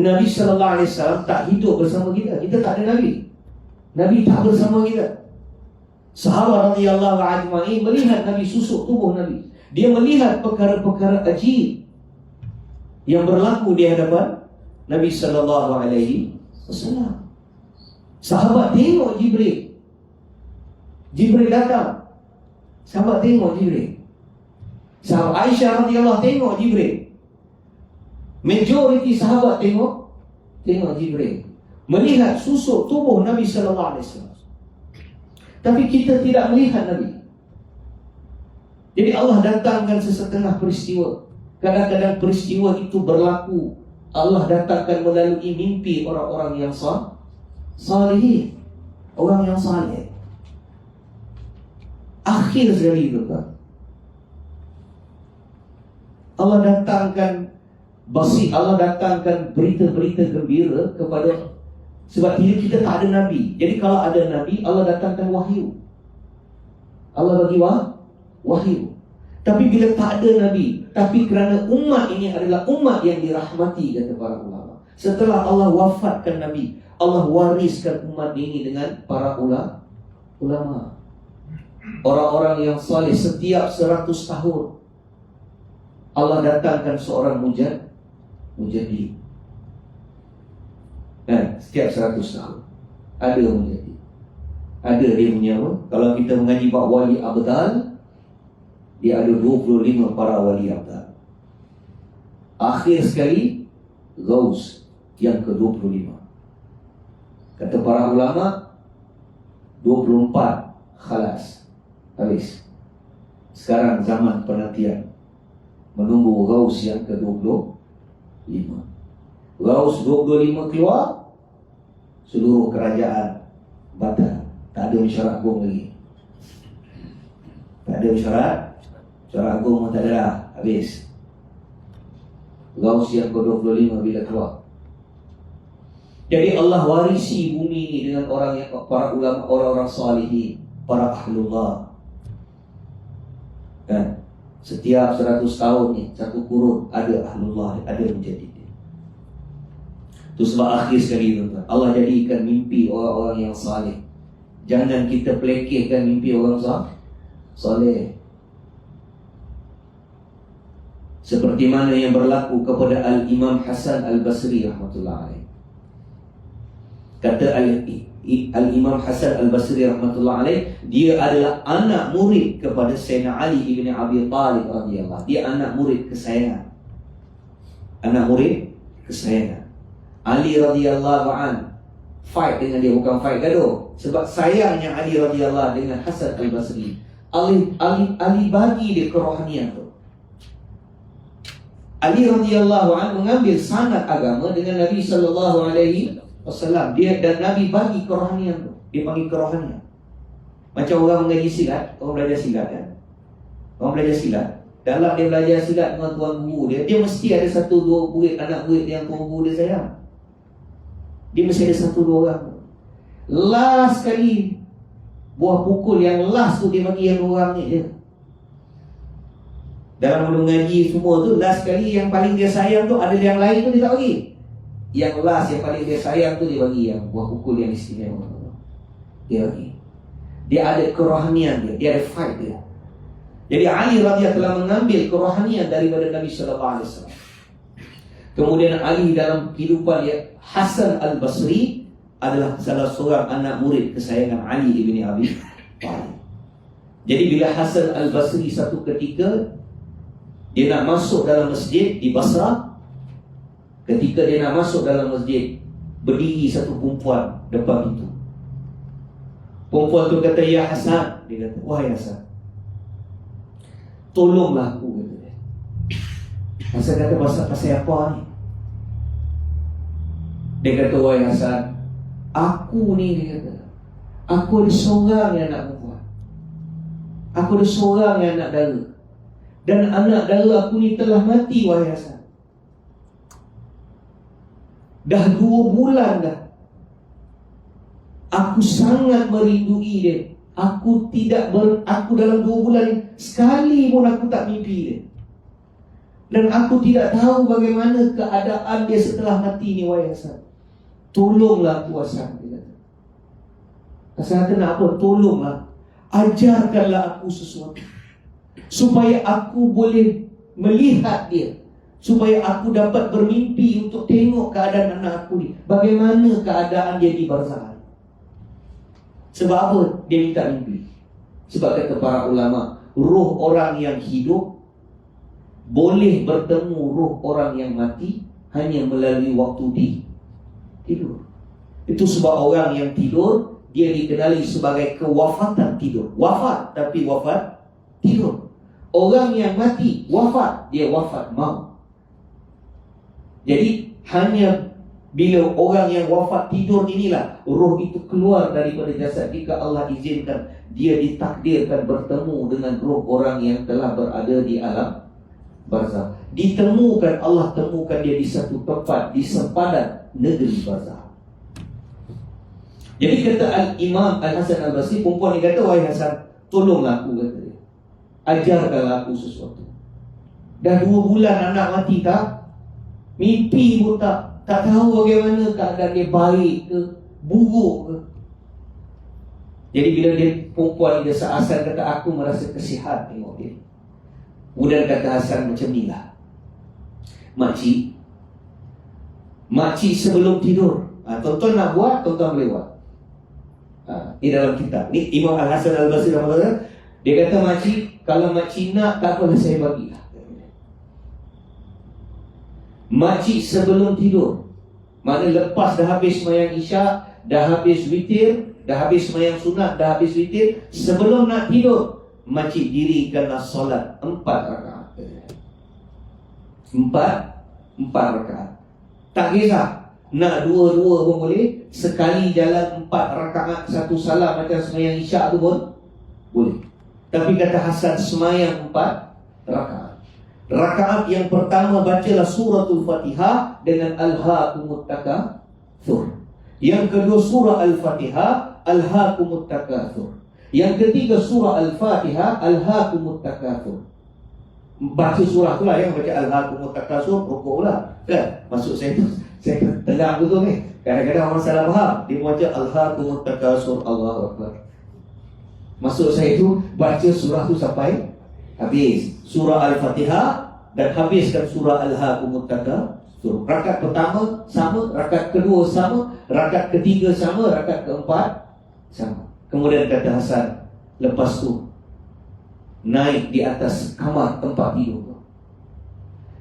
Nabi SAW tak hidup bersama kita. Kita tak ada Nabi. Nabi tak bersama kita. Sahabat radhiyallahu anhum melihat Nabi susuk tubuh Nabi. Dia melihat perkara-perkara ajib yang berlaku di hadapan Nabi SAW. Sahabat tengok Jibril. Jibril datang. Sahabat tengok Jibril. Sahabat Aisyah radhiyallahu tengok Jibril. Majoriti sahabat tengok Jibril. Melihat susuk tubuh Nabi sallallahu alaihi wasallam. Tapi kita tidak melihat Nabi. Jadi Allah datangkan sesetengah peristiwa. Kadang-kadang peristiwa itu berlaku, Allah datangkan melalui mimpi orang-orang yang salih. Orang yang salih. Akhir sekali itu kan, Allah datangkan Allah datangkan berita-berita gembira kepada, sebab kita tak ada Nabi. Jadi kalau ada Nabi, Allah datangkan wahyu. Allah bagi wahyu. Tapi bila tak ada Nabi, tapi kerana umat ini adalah umat yang dirahmati, kata para ulama, setelah Allah wafatkan Nabi, Allah wariskan umat ini dengan para ulama. Orang-orang yang saleh. Setiap 100 tahun Allah datangkan seorang mujadid. Setiap 100 tahun ada mujadid. Ada dia punya apa? Kalau kita mengaji bab wali abdal, dia ada 25 para wali abdal. Akhir sekali Ghaus yang ke-25. Kata para ulama 24 khalas, habis. Sekarang zaman penantian menunggu Ghaus yang ke-25. Ghaus 25 keluar, seluruh kerajaan batal. Tak ada mesyuarat agung lagi. Tak ada mesyuarat agung pun tak ada dah. Habis. Ghaus yang ke-25 bila keluar. Jadi Allah warisi bumi ini dengan orang yang, para ulama, orang-orang salihin, para ahlullah. Kan? Setiap 100 tahun ni, satu kurun ada ahlullah, ada mujadid. Itu sebab akhir sekali tuan-tuan, Allah jadikan mimpi orang-orang yang saleh. Jangan kita pelekehkan mimpi orang saleh. Seperti mana yang berlaku kepada Al-Imam Hasan Al-Basri rahmatullah alaih. Kata Al-Imam Hasan Al-Basri rahmatullah alaih, dia adalah anak murid kepada Sayyidina Ali ibn Abi Talib radhiyallahu. Dia anak murid kesayangan. Ali radhiyallahu an fight dengan dia, bukan fight gaduh. Sebab sayangnya Ali radhiyallahu dengan Hasan Al-Basri, Ali bagi dia kerohanian tu. Ali radhiyallahu an mengambil sanad agama dengan Nabi sallallahu alaihi wasallam. Dia dan Nabi bagi kerohanian tu. Dia panggil kerohanian. Macam orang mengaji silat, orang belajar silat kan. Orang belajar silat, dalam dia belajar silat dengan tuan guru dia, dia mesti ada satu dua murid, anak murid yang tuan guru dia sayang. Dia mesti ada satu dua orang. Last sekali buah pukul yang last tu dia bagi yang orang ni je. Dalam mengaji semua tu, last sekali yang paling dia sayang tu, ada yang lain tu dia tak bagi. Yang last yang paling dia sayang tu dia bagi yang buah pukul yang istimewa. Dia bagi. Dia ada kerohanian dia ada fight dia. Jadi Ali radhiyallahu telah mengambil kerohanian daripada Nabi sallallahu alaihi wasallam. Kemudian Ali dalam kehidupan dia, Hasan al-Basri adalah salah seorang anak murid kesayangan Ali ibni Abi Thalib. Jadi bila Hasan al-Basri satu ketika dia nak masuk dalam masjid di Basrah, ketika dia nak masuk dalam masjid, berdiri satu perempuan depan pintu. Perempuan tu kata, "Ya Hasan," dia kata, "Wahai Hasan, tolonglah aku," kata dia. Hasan kata, "Pasal apa ni?" Dia kata, "Wahai Hasan, aku ni," dia kata, "aku ada seorang yang anak perempuan. Aku ada seorang yang anak dara. Dan anak dara aku ni telah mati, wahai Hasan. Dah 2 bulan dah. Aku sangat merindui dia. Aku dalam 2 bulan ni sekali pun aku tak mimpi dia. Dan aku tidak tahu bagaimana keadaan dia setelah mati ni, wahai Hasan. Tolonglah aku, Hasan," dia kata. Hasan kata, "Nak apa? Tolonglah. Ajarkanlah aku sesuatu supaya aku boleh melihat dia, supaya aku dapat bermimpi untuk tengok keadaan anak aku ni. Bagaimana keadaan dia di barzah." Sebab apa dia minta mimpi? Sebab kata para ulama, roh orang yang hidup boleh bertemu roh orang yang mati hanya melalui waktu tidur. Itu sebab orang yang tidur, dia dikenali sebagai kewafatan tidur. Wafat, tapi wafat tidur. Orang yang mati, wafat, dia wafat maut. Jadi hanya bila orang yang wafat tidur inilah roh itu keluar daripada jasad. Jika Allah izinkan, dia ditakdirkan bertemu dengan roh orang yang telah berada di alam barzah. Ditemukan, Allah temukan dia di satu tempat di sempadan negeri barzah. Jadi kata Al-Imam Al-Hasan Al-Basri, perempuan ni kata, "Wahai Hasan, tolonglah aku," kata dia. "Ajarkanlah aku sesuatu. Dah 2 bulan anak mati tak? Mimpi pun tak tahu bagaimana keadaan dia, baik ke, buruk ke." Jadi bila dia perempuan ni, dia Hasan kata, "Aku merasa kesihat tengok dia." Kemudian kata Hasan macam ni lah, Makcik sebelum tidur, tuan-tuan nak buat, tuan-tuan boleh buat. Ini dalam kitab. Ni Imam Al-Hasan Al-Basri, dia kata, "Makcik, kalau makcik nak, tak apalah, saya bagilah." Makcik sebelum tidur, maknanya lepas dah habis sembahyang isyak, dah habis witir, dah habis sembahyang sunat, dah habis witir, sebelum nak tidur, makcik dirikanlah solat 4 rakaat. 4 rakaat. Tak kisah, nak 2 pun boleh. Sekali jalan 4 rakaat, satu salam macam sembahyang isyak tu pun boleh. Tapi kata Hasan, sembahyang 4 rakaat. Rakaat yang pertama bacalah suratul Fatihah dengan Alhaakumut Takatsur. Yang kedua surah Al-Fatihah, Alhaakumut Takatsur. Yang ketiga surah Al-Fatihah, Alhaakumut Takatsur. Baca surah tu lah, yang baca Alhaakumut Takatsur, rukuk lah kan? Maksud saya tu, saya tegang betul ni. Kadang-kadang orang salah faham, dia baca Alhaakumut Takatsur, Allahu Akbar. Maksud saya tu, baca surah tu sampai habis surah Al-Fatihah dan habiskan surah Alhaakumut Takatsur. Rakaat pertama sama, rakaat kedua sama, rakaat ketiga sama, rakaat keempat sama. Kemudian kata Hasan, lepas tu naik di atas kamar tempat tidur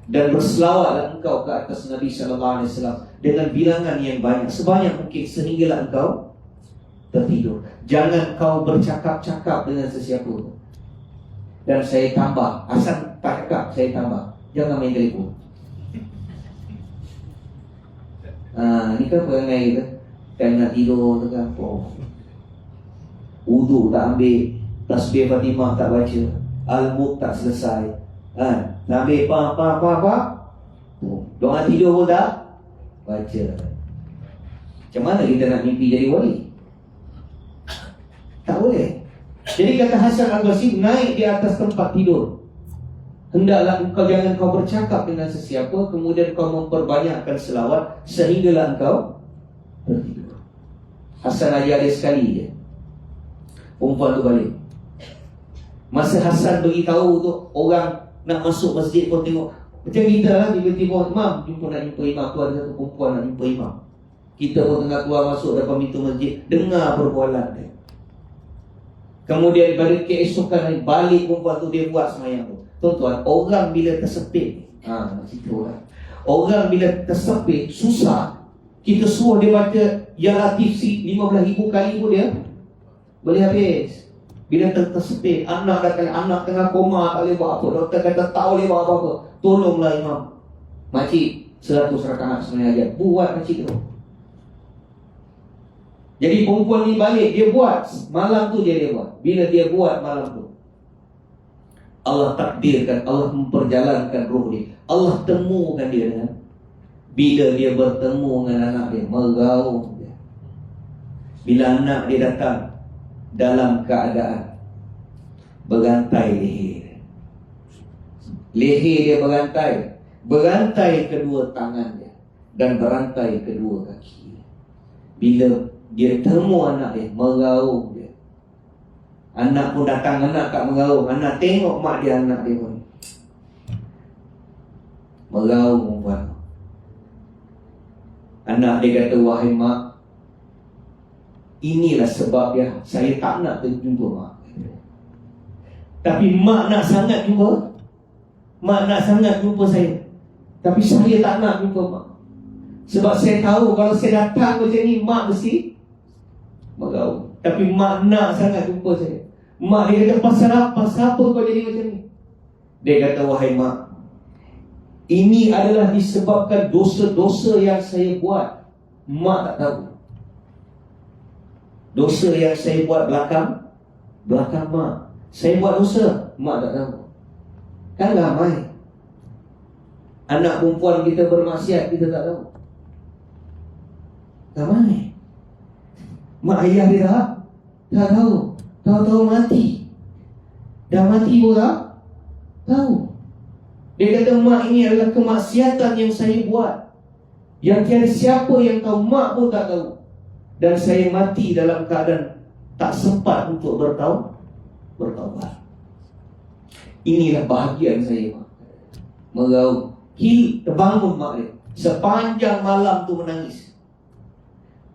dan berselawatlah engkau ke atas Nabi sallallahu alaihi wasallam dengan bilangan yang banyak, sebanyak mungkin sehinggalah engkau tertidur. Jangan kau bercakap-cakap dengan sesiapa. Dan saya tambah, Hasan tak cakap, saya tambah, jangan main telefon. Ni kan perangai kita, kan nak tidur tu kan apa. Wudu tak ambil, tasbih Fatimah tak baca, Al-Mulk tak selesai, tak ambil apa. Doa tidur pun tak baca. Macam mana kita nak mimpi jadi wali? Tak boleh. Jadi kata Hasan Al-Basri, naik di atas tempat tidur, hendaklah jangan kau bercakap dengan sesiapa, kemudian kau memperbanyakkan selawat sehinggalah engkau tertidur. Hasan ajar dia sekali je. Perempuan tu balik. Masa Hasan beritahu tu, orang nak masuk masjid pun tengok. Macam kita lah, tiba-tiba imam nak jumpa imam. Tu ada satu perempuan nak jumpa imam. Kita pun tengah keluar masuk depan pintu masjid, dengar perbualan dia. Kemudian pada keesokan hari, balik perempuan tu, dia buat semayang tu. Tuan-tuan, orang bila tersepit, orang bila tersepit, susah, kita suruh dia baca Ya Latif 15,000 kali pun dia boleh habis. Bila tersepit, anak tengah koma, tak boleh buat apa, doktor kata tak boleh buat apa-apa, tolonglah imam, makcik 100 rakaat semayang aja, buat makcik tu. Jadi perempuan ni balik, dia buat malam tu, dia buat. Bila dia buat malam tu, Allah takdirkan, Allah memperjalankan roh dia, Allah temukan dia dengan, bila dia bertemu dengan anak dia, meraung dia. Bila anak dia datang dalam keadaan berantai leher dia berantai kedua tangan dia, dan berantai kedua kaki dia. Bila dia temu anak dia, meraung dia. Anak pun datang, anak tak meraung. Anak tengok mak dia, anak dia pun meraung perempuan. Anak dia kata, wahai mak, inilah sebabnya saya tak nak jumpa mak. Tapi mak nak sangat jumpa. Mak nak sangat jumpa saya, tapi saya tak nak jumpa mak. Sebab saya tahu kalau saya datang macam ni, mak mesti meraung. Tapi mak nak sangat jumpa saya. Mak dia kata, pasal apa? Siapa kau jadi macam ni? Dia kata, wahai mak, ini adalah disebabkan dosa-dosa yang saya buat. Mak tak tahu. Dosa yang saya buat belakang mak. Saya buat dosa, mak tak tahu. Kan ramai anak perempuan kita bermaksiat, kita tak tahu. Ramai. Mak ayah dia tak tahu. Tahu-tahu mati. Dah mati pun tak tahu. Dia kata, mak, ini adalah kemaksiatan yang saya buat, yang tiada siapa yang tahu, mak pun tak tahu. Dan saya mati dalam keadaan tak sempat untuk bertaubat. Inilah bahagian saya, mak. Meraung. Terbangun mak dia. Sepanjang malam tu menangis.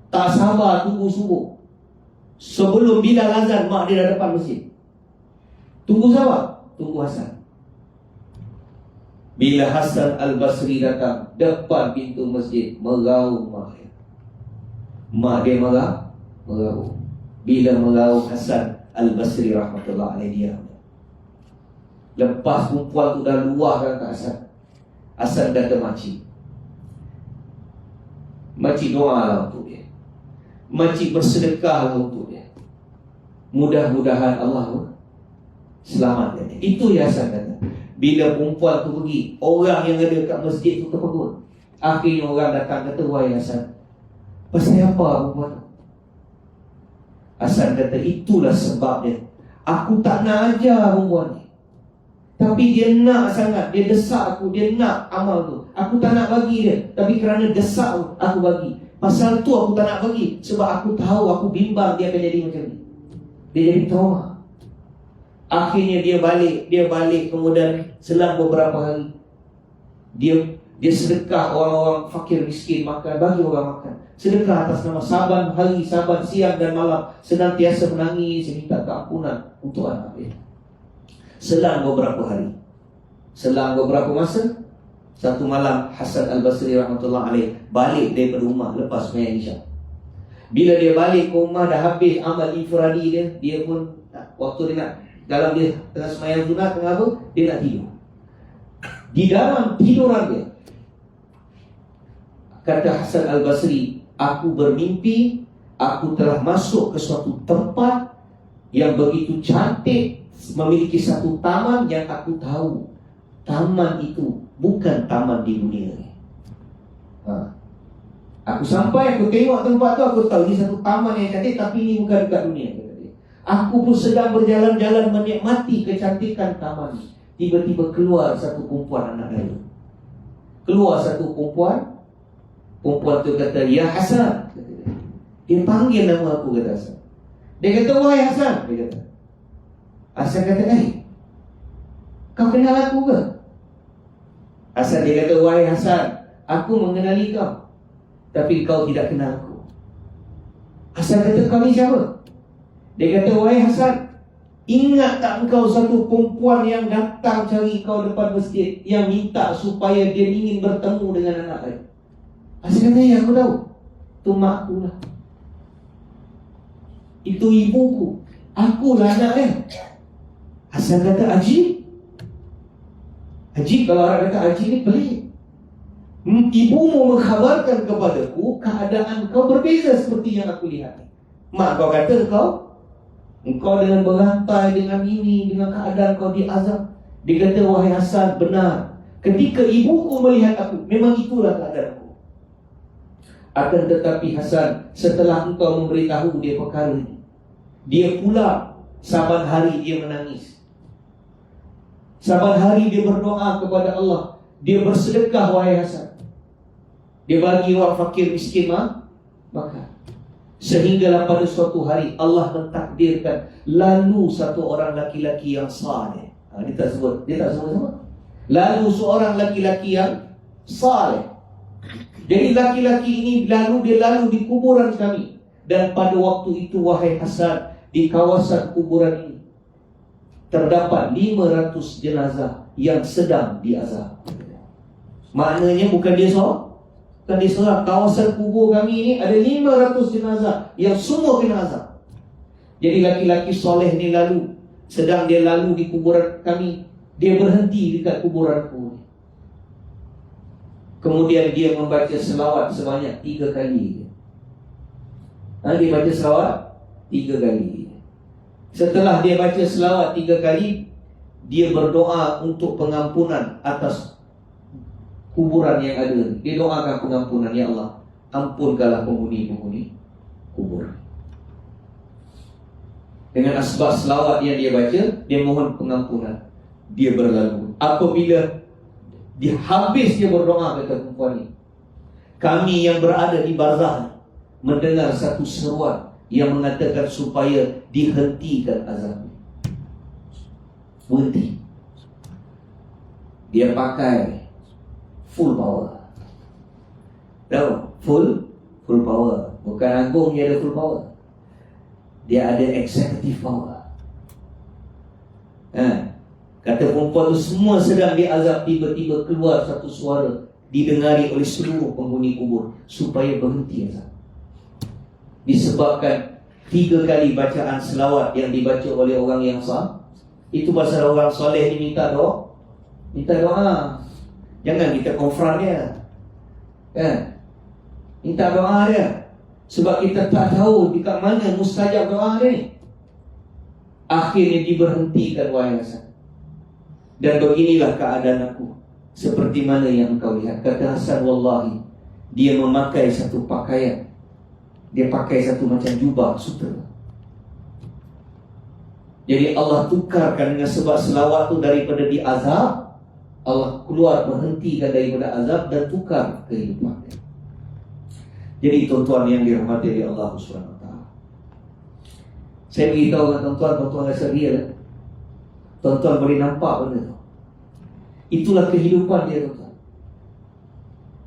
Tak sabar tunggu subuh. Sebelum Bilal azan, mak dia dah depan masjid. Tunggu siapa? Tunggu Hasan. Bila Hasan Al-Basri datang depan pintu masjid, meraung mak dia. Mak dia meraung. Bila meraung, Hasan Al-Basri rahmatullah alaihi dia. Lepas perempuan tu dah luahkan ke Hasan, Hasan kata, makcik doa lah untuk dia, makcik bersedekah lah untuk dia, mudah-mudahan Allah selamatkan dia. Itu yang Hasan kata. Bila perempuan tu pergi, orang yang ada kat masjid tu terpegun. Akhirnya orang datang kata, wahai Hasan, pasal apa perempuan tu? Hasan kata, itulah sebabnya aku tak nak ajar perempuan ni, tapi dia nak sangat. Dia desak aku, dia nak amal tu. Aku tak nak bagi dia, tapi kerana desak aku bagi. Pasal tu aku tak nak bagi, sebab aku tahu, aku bimbang dia akan jadi macam ni. Dia jadi trauma. Akhirnya dia balik. Kemudian selang beberapa hari, dia sedekah orang-orang fakir miskin makan, bagi orang makan. Sedekah atas nama, saban hari, saban siang dan malam, senantiasa menangis, minta keampunan untuk anak dia. Selang beberapa hari, selang beberapa masa, satu malam Hasan Al-Basri rahmatullah alaih balik daripada rumah lepas sembahyang Isyak. Bila dia balik ke rumah, dah habis amal ifradi dia. Dia pun waktu dia nak, dalam dia tengah sembahyang sunat, tengah apa, dia nak tidur. Di dalam tiduran dia, kata Hasan Al-Basri, aku bermimpi aku telah masuk ke suatu tempat yang begitu cantik, memiliki satu taman yang aku tahu taman itu bukan taman di dunia. Aku sampai, aku tengok tempat tu, aku tahu ini satu taman yang cantik, tapi ini bukan dekat dunia. Aku pun sedang berjalan-jalan menikmati kecantikan taman. Tiba-tiba keluar satu perempuan anak dayung. Keluar satu perempuan. Perempuan tu kata, "Ya Hasan." Dia panggil nama aku, kata Hasan. Dia kata, "Wahai Hasan." Dia kata. Hasan kata, "Kau kenal aku ke?" Hasan dia kata, "Wahai Hasan, aku mengenali kau, tapi kau tidak kenal aku." Hasan kata, "Kau ni siapa?" Dia kata, "Wahai Hasan, ingat tak engkau satu perempuan yang datang cari kau depan masjid, yang minta supaya dia ingin bertemu dengan anak dia?" Hasan kata, "Ya, aku tahu. Itu mak aku lah. Itu ibuku. Akulah anak dia." Hasan kata, "Ajib. Ajib, kalau orang kata ajib ni pelik. Ibumu mengkhabarkan kepadaku keadaan kau berbeza seperti yang aku lihat. Mak kau kata engkau dengan berantai, dengan ini, dengan keadaan kau diazab." Dia kata, "Wahai Hasan, benar. Ketika ibuku melihat aku, memang itulah keadaan aku. Akan tetapi Hasan, setelah engkau memberitahu dia perkara ini, dia pula saban hari dia menangis. Saban hari dia berdoa kepada Allah. Dia bersedekah, wahai Hasan. Dia bagi orang fakir miskin makan. Sehinggalah pada suatu hari Allah mentakdirkan lalu satu orang laki-laki yang saleh." Dia tak sebut sama. Lalu seorang laki-laki yang saleh. Jadi laki-laki ini dia lalu di kuburan kami. Dan pada waktu itu, wahai Hasan, di kawasan kuburan ini terdapat 500 jenazah yang sedang diazab. Maknanya bukan dia seorang. Kawasan kubur kami ini ada 500 jenazah yang semua kena azab. Jadi laki-laki soleh ni sedang dia lalu di kuburan kami, dia berhenti dekat kuburanku. Kemudian dia membaca selawat sebanyak 3 kali. Dia baca selawat 3 kali. Setelah dia baca selawat 3 kali, dia berdoa untuk pengampunan atas kuburan yang ada. Dia doakan pengampunan, "Ya Allah, ampunkanlah penghuni-penghuni kubur." Dengan asbab selawat yang dia baca, dia mohon pengampunan. Dia berlalu. Apabila habis dia berdoa, kata perempuan ini, kami yang berada di barzah mendengar satu seruan yang mengatakan supaya dihentikan azab. Berhenti. Dia pakai full power. Tahu? Full power. Bukan agung dia ada full power. Dia ada executive power. Kata perempuan tu semua sedang diazab, tiba-tiba keluar satu suara didengari oleh seluruh penghuni kubur supaya berhenti azab. Disebabkan 3 kali bacaan selawat yang dibaca oleh orang yang sah. Itu pasal orang soleh ni minta doa. Jangan kita konfront dia, minta doa dia. Sebab kita tak tahu dekat mana mustajab doa dia. Akhirnya diberhentikan, wahai Hasan. Dan beginilah keadaan aku, seperti mana yang engkau lihat. Kata Hasan, wallahi, dia memakai satu pakaian. Dia pakai satu macam jubah sutera. Jadi Allah tukarkan dengan sebab selawat tu daripada diazab, Allah keluar berhentikan daripada azab dan tukar kehidupan. Jadi tuan-tuan yang dirahmati oleh Allah SWT, saya beritahu kepada tuan-tuan rasa real. Tuan-tuan boleh nampak benda tu. Itulah kehidupan dia, tuan-tuan.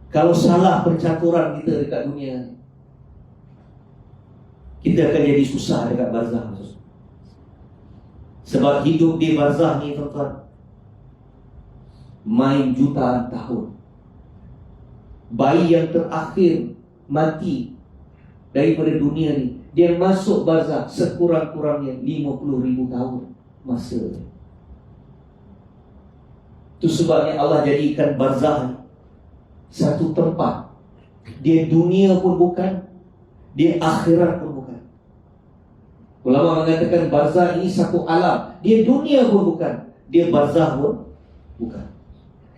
Kalau salah pencaturan kita dekat dunia ni, kita akan jadi susah dekat barzah. Sebab hidup di barzah ni, tuan-tuan, main jutaan tahun. Bayi yang terakhir mati daripada dunia ni, dia masuk barzah sekurang-kurangnya 50,000 tahun masa. Itu sebabnya Allah jadikan barzah ni satu tempat. Dia dunia pun bukan, dia akhirat pun bukan. Ulama mengatakan barzah ini satu alam. Dia dunia pun bukan, dia barzah pun bukan.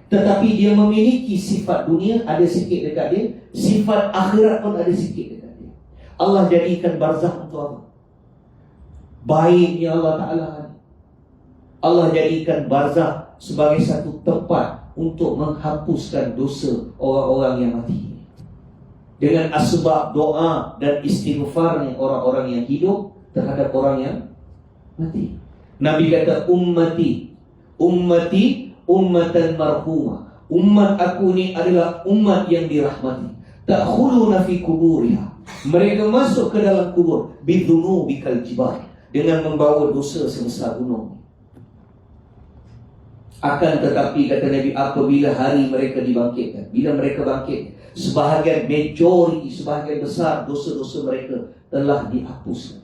Tetapi dia memiliki sifat dunia, ada sikit dekat dia. Sifat akhirat pun ada sikit dekat dia. Allah jadikan barzah untuk apa? Baiknya Allah Ta'ala. Allah jadikan barzah sebagai satu tempat untuk menghapuskan dosa orang-orang yang mati. Dengan asbab doa dan istighfarnya orang-orang yang hidup terhadap orang yang mati. Nabi kata ummati ummatan marhumah. Umat aku ni adalah umat yang dirahmati. Ta'khuluna fi kuburiha. Mereka masuk ke dalam kubur bidhunubi kal jibal, dengan membawa dosa sebesar gunung. Akan tetapi kata Nabi, apabila hari mereka dibangkitkan, bila mereka bangkit, sebahagian majoriti, sebahagian besar dosa-dosa mereka telah dihapuskan,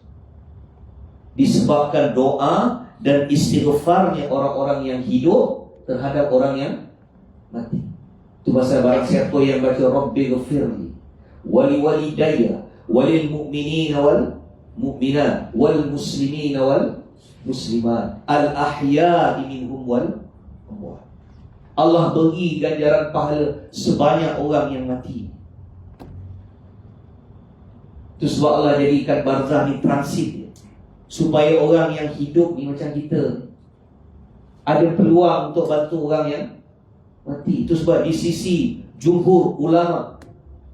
disebabkan doa dan istighfarnya orang-orang yang hidup terhadap orang yang mati. Itu pasal barang siapa yang baca Rabbi ghafirli wali walidayya walil mu'minina wal mu'minat wal muslimina wal muslimat al ahya'i minhum wal amwat. Allah beri ganjaran pahala sebanyak orang yang mati. Itu sebab Allah jadikan barzah ni transit, supaya orang yang hidup ni macam kita ada peluang untuk bantu orang yang mati. Itu sebab di sisi jumhur ulama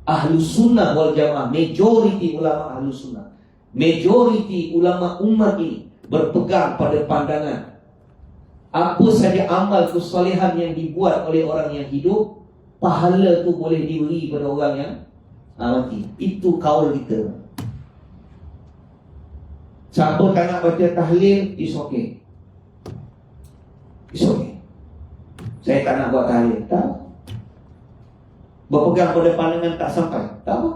Ahlus Sunnah wal Jamaah, majoriti ulama Ahlus Sunnah, majoriti ulama umat ini berpegang pada pandangan apa saja amal kesalehan yang dibuat oleh orang yang hidup, pahala tu boleh diberi pada orang yang mati. Itu kaul kita. Siapa tak nak baca tahlil, it's okay. It's okay. Saya tak nak buat tahlil, tak. Berpegang pada pandangan tak sampai, tak apa.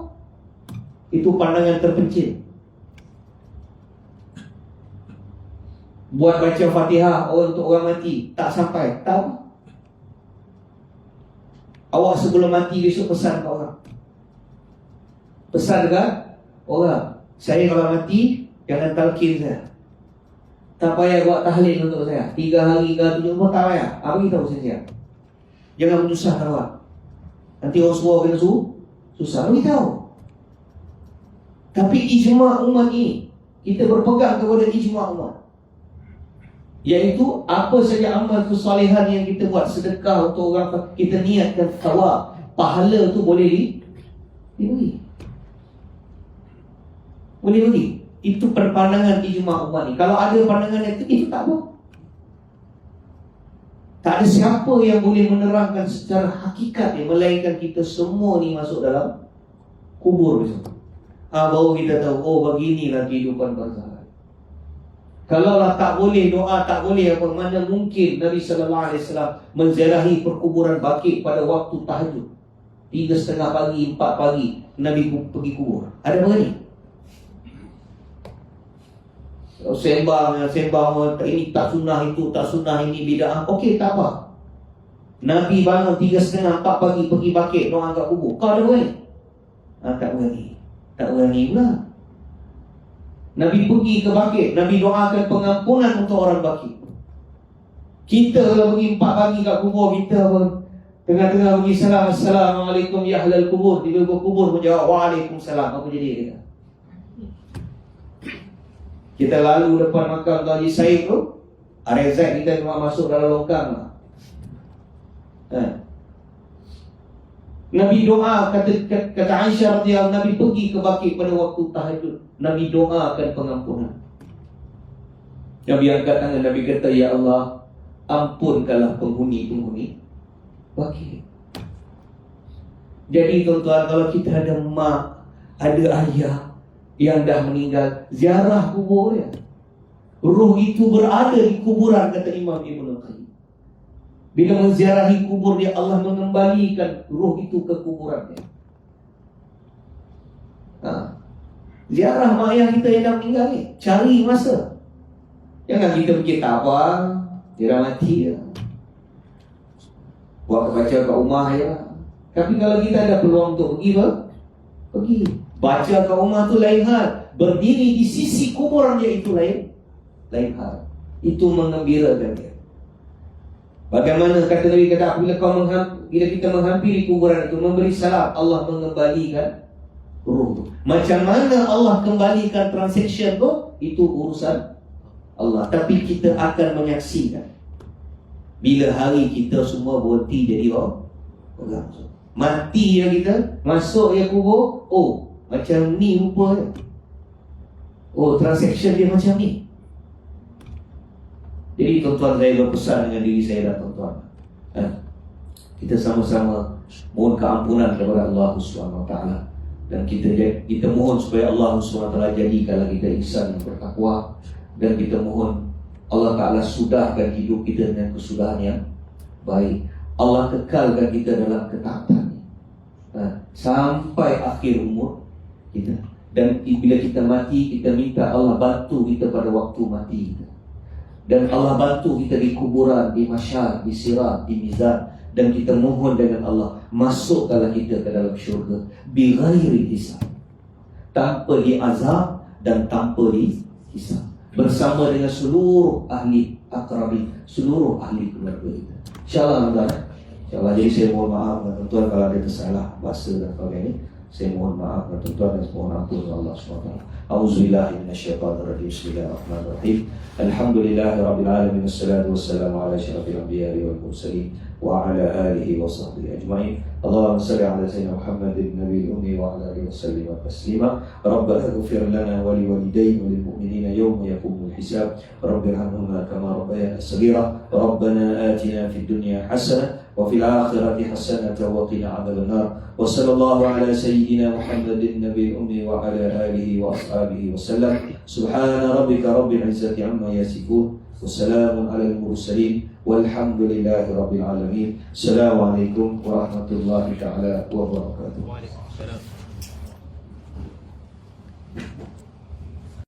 Itu pandangan terpencil. Buat baca Fatihah untuk orang mati, tak sampai, tak apa. Awak sebelum mati besok pesan ke orang, pesan dekat orang, saya kalau mati jangan talqin saya, tak payah buat tahlil untuk saya 3 hari ke 7 hari, tak payah. Apa beritahu saya, jangan menyusahkan awak. Nanti orang suruh kena susah, beritahu. Tapi ijma' umat ini, kita berpegang kepada ijma' umat, iaitu apa saja amal kesalehan yang kita buat, sedekah untuk orang, kita niatkan thawab, pahala tu boleh diberi. Boleh beri. Itu perpandangan ijma' umat ni. Kalau ada pandangan yang itu tak apa. Tak ada siapa yang boleh menerangkan secara hakikat yang melainkan kita semua ni masuk dalam kubur besok. Baru kita tahu, oh beginilah kehidupan barzah. Kalaulah tak boleh doa, tak boleh apa, mana mungkin Nabi SAW menziarahi perkuburan Baqi' pada waktu tahajud 3:30 pagi, 4 pagi Nabi pergi kubur. Ada apa ni? Sembang ini tak sunnah, itu tak sunnah, ini bid'ah. Okey, tak apa. Nabi bangun 3:30, 4 pagi pergi Baqi' doa kat kubur. Kau ada berani? Tak berani. Tak berani pula. Nabi pergi ke Baqi', Nabi doakan pengampunan untuk orang Baqi'. Kita kalau pergi 4 pagi kat kubur, kita apa? Tengah-tengah pergi salam, Assalamualaikum ya ahlal kubur. Tiba-tiba kubur menjawab Waalaikumsalam. Apa jadi dia? Kita lalu depan makam Haji Said tu, RZ kita cuma masuk dalam longkang lah. Nabi doa, kata Aisyah radhiyallahu anha, Nabi pergi ke Baqi' pada waktu tahajud, Nabi doakan pengampunan. Nabi angkat tangan, Nabi kata, ya Allah, ampunkanlah penghuni-penghuni Baqi'. Jadi tuan-tuan, kalau kita ada mak, ada ayah yang dah meninggal, ziarah kubur ya. Ruh itu berada di kuburan, kata Imam Ibn Qayyim. Bila menziarahi kubur dia, Allah mengembalikan ruh itu ke kuburannya. Ziarah mak ayah kita yang dah meninggal ni, cari masa. Jangan kita fikir tak apa, dia dah mati ya, buat baca kat rumah ya. Tapi kalau kita ada peluang untuk pergi, pergi. Baca kat rumah tu lain hal, berdiri di sisi kuburan dia itu lain hal. Itu mengembirakan dia. Bagaimana kata Nabi kata, bila kita menghampiri kuburan itu, memberi salam, Allah mengembalikan ruh tu. Macam mana Allah kembalikan transaction tu, itu urusan Allah. Tapi kita akan menyaksikan bila hari kita semua berhenti jadi orang. Mati ya kita, masuk ya kubur, oh macam ni rupanya. Oh, transaction dia macam ni. Jadi tuan-tuan, saya berpesan dengan diri saya dan tuan-tuan, kita sama-sama mohon keampunan kepada Allah SWT, dan kita mohon supaya Allah SWT jadikanlah kita insan yang bertakwa, dan kita mohon Allah Ta'ala sudahkan hidup kita dengan kesudahan yang baik. Allah kekalkan kita dalam ketaatan sampai akhir umur kita. Dan bila kita mati, kita minta Allah bantu kita pada waktu mati kita. Dan Allah bantu kita di kuburan, di mahsyar, di sirat, di mizan. Dan kita mohon dengan Allah, masukkanlah kita ke dalam syurga bighairi hisab, tanpa diazab dan tanpa dihisab, bersama dengan seluruh ahli akrabin, seluruh ahli keluarga kita. InsyaAllah, InsyaAllah. Jadi saya mohon maaf tuan-tuan kalau ada tersalah bahasa dan sebagainya. Saya mohon maaf tuan-tuan dan mohon ampun Allah SWT. A'udzubillahi minasyaitonirrajim. Bismillahirrahmanirrahim. Alhamdulillahirabbil alamin, wassalatu wassalamu ala asyrafil anbiya'i wal mursalin wa ala alihi wa sahbihi ajma'in. Allahumma shalli ala sayyidina Muhammadin nabiyil ummi wa ala alihi wasallim taslima. Rabbana ighfir lana wa liwalidayna wa lil mu'minina yawma yaqumul hisab. Rabbirhamhuma kama rabbayana shaghira. Rabbana atina fid dunya hasanah wa fil akhirati hasanah wa qina adzabannar. Wa sallallahu ala sayyidina Muhammadin nabiyil ummi wa ala alihi wa ashabihi wasallam. Subhana rabbika rabbil izzati amma yasifun, wa salamun alal mursalin, walhamdulillahi rabbil alamin. Assalamualaikum warahmatullahi ta'ala wabarakatuh.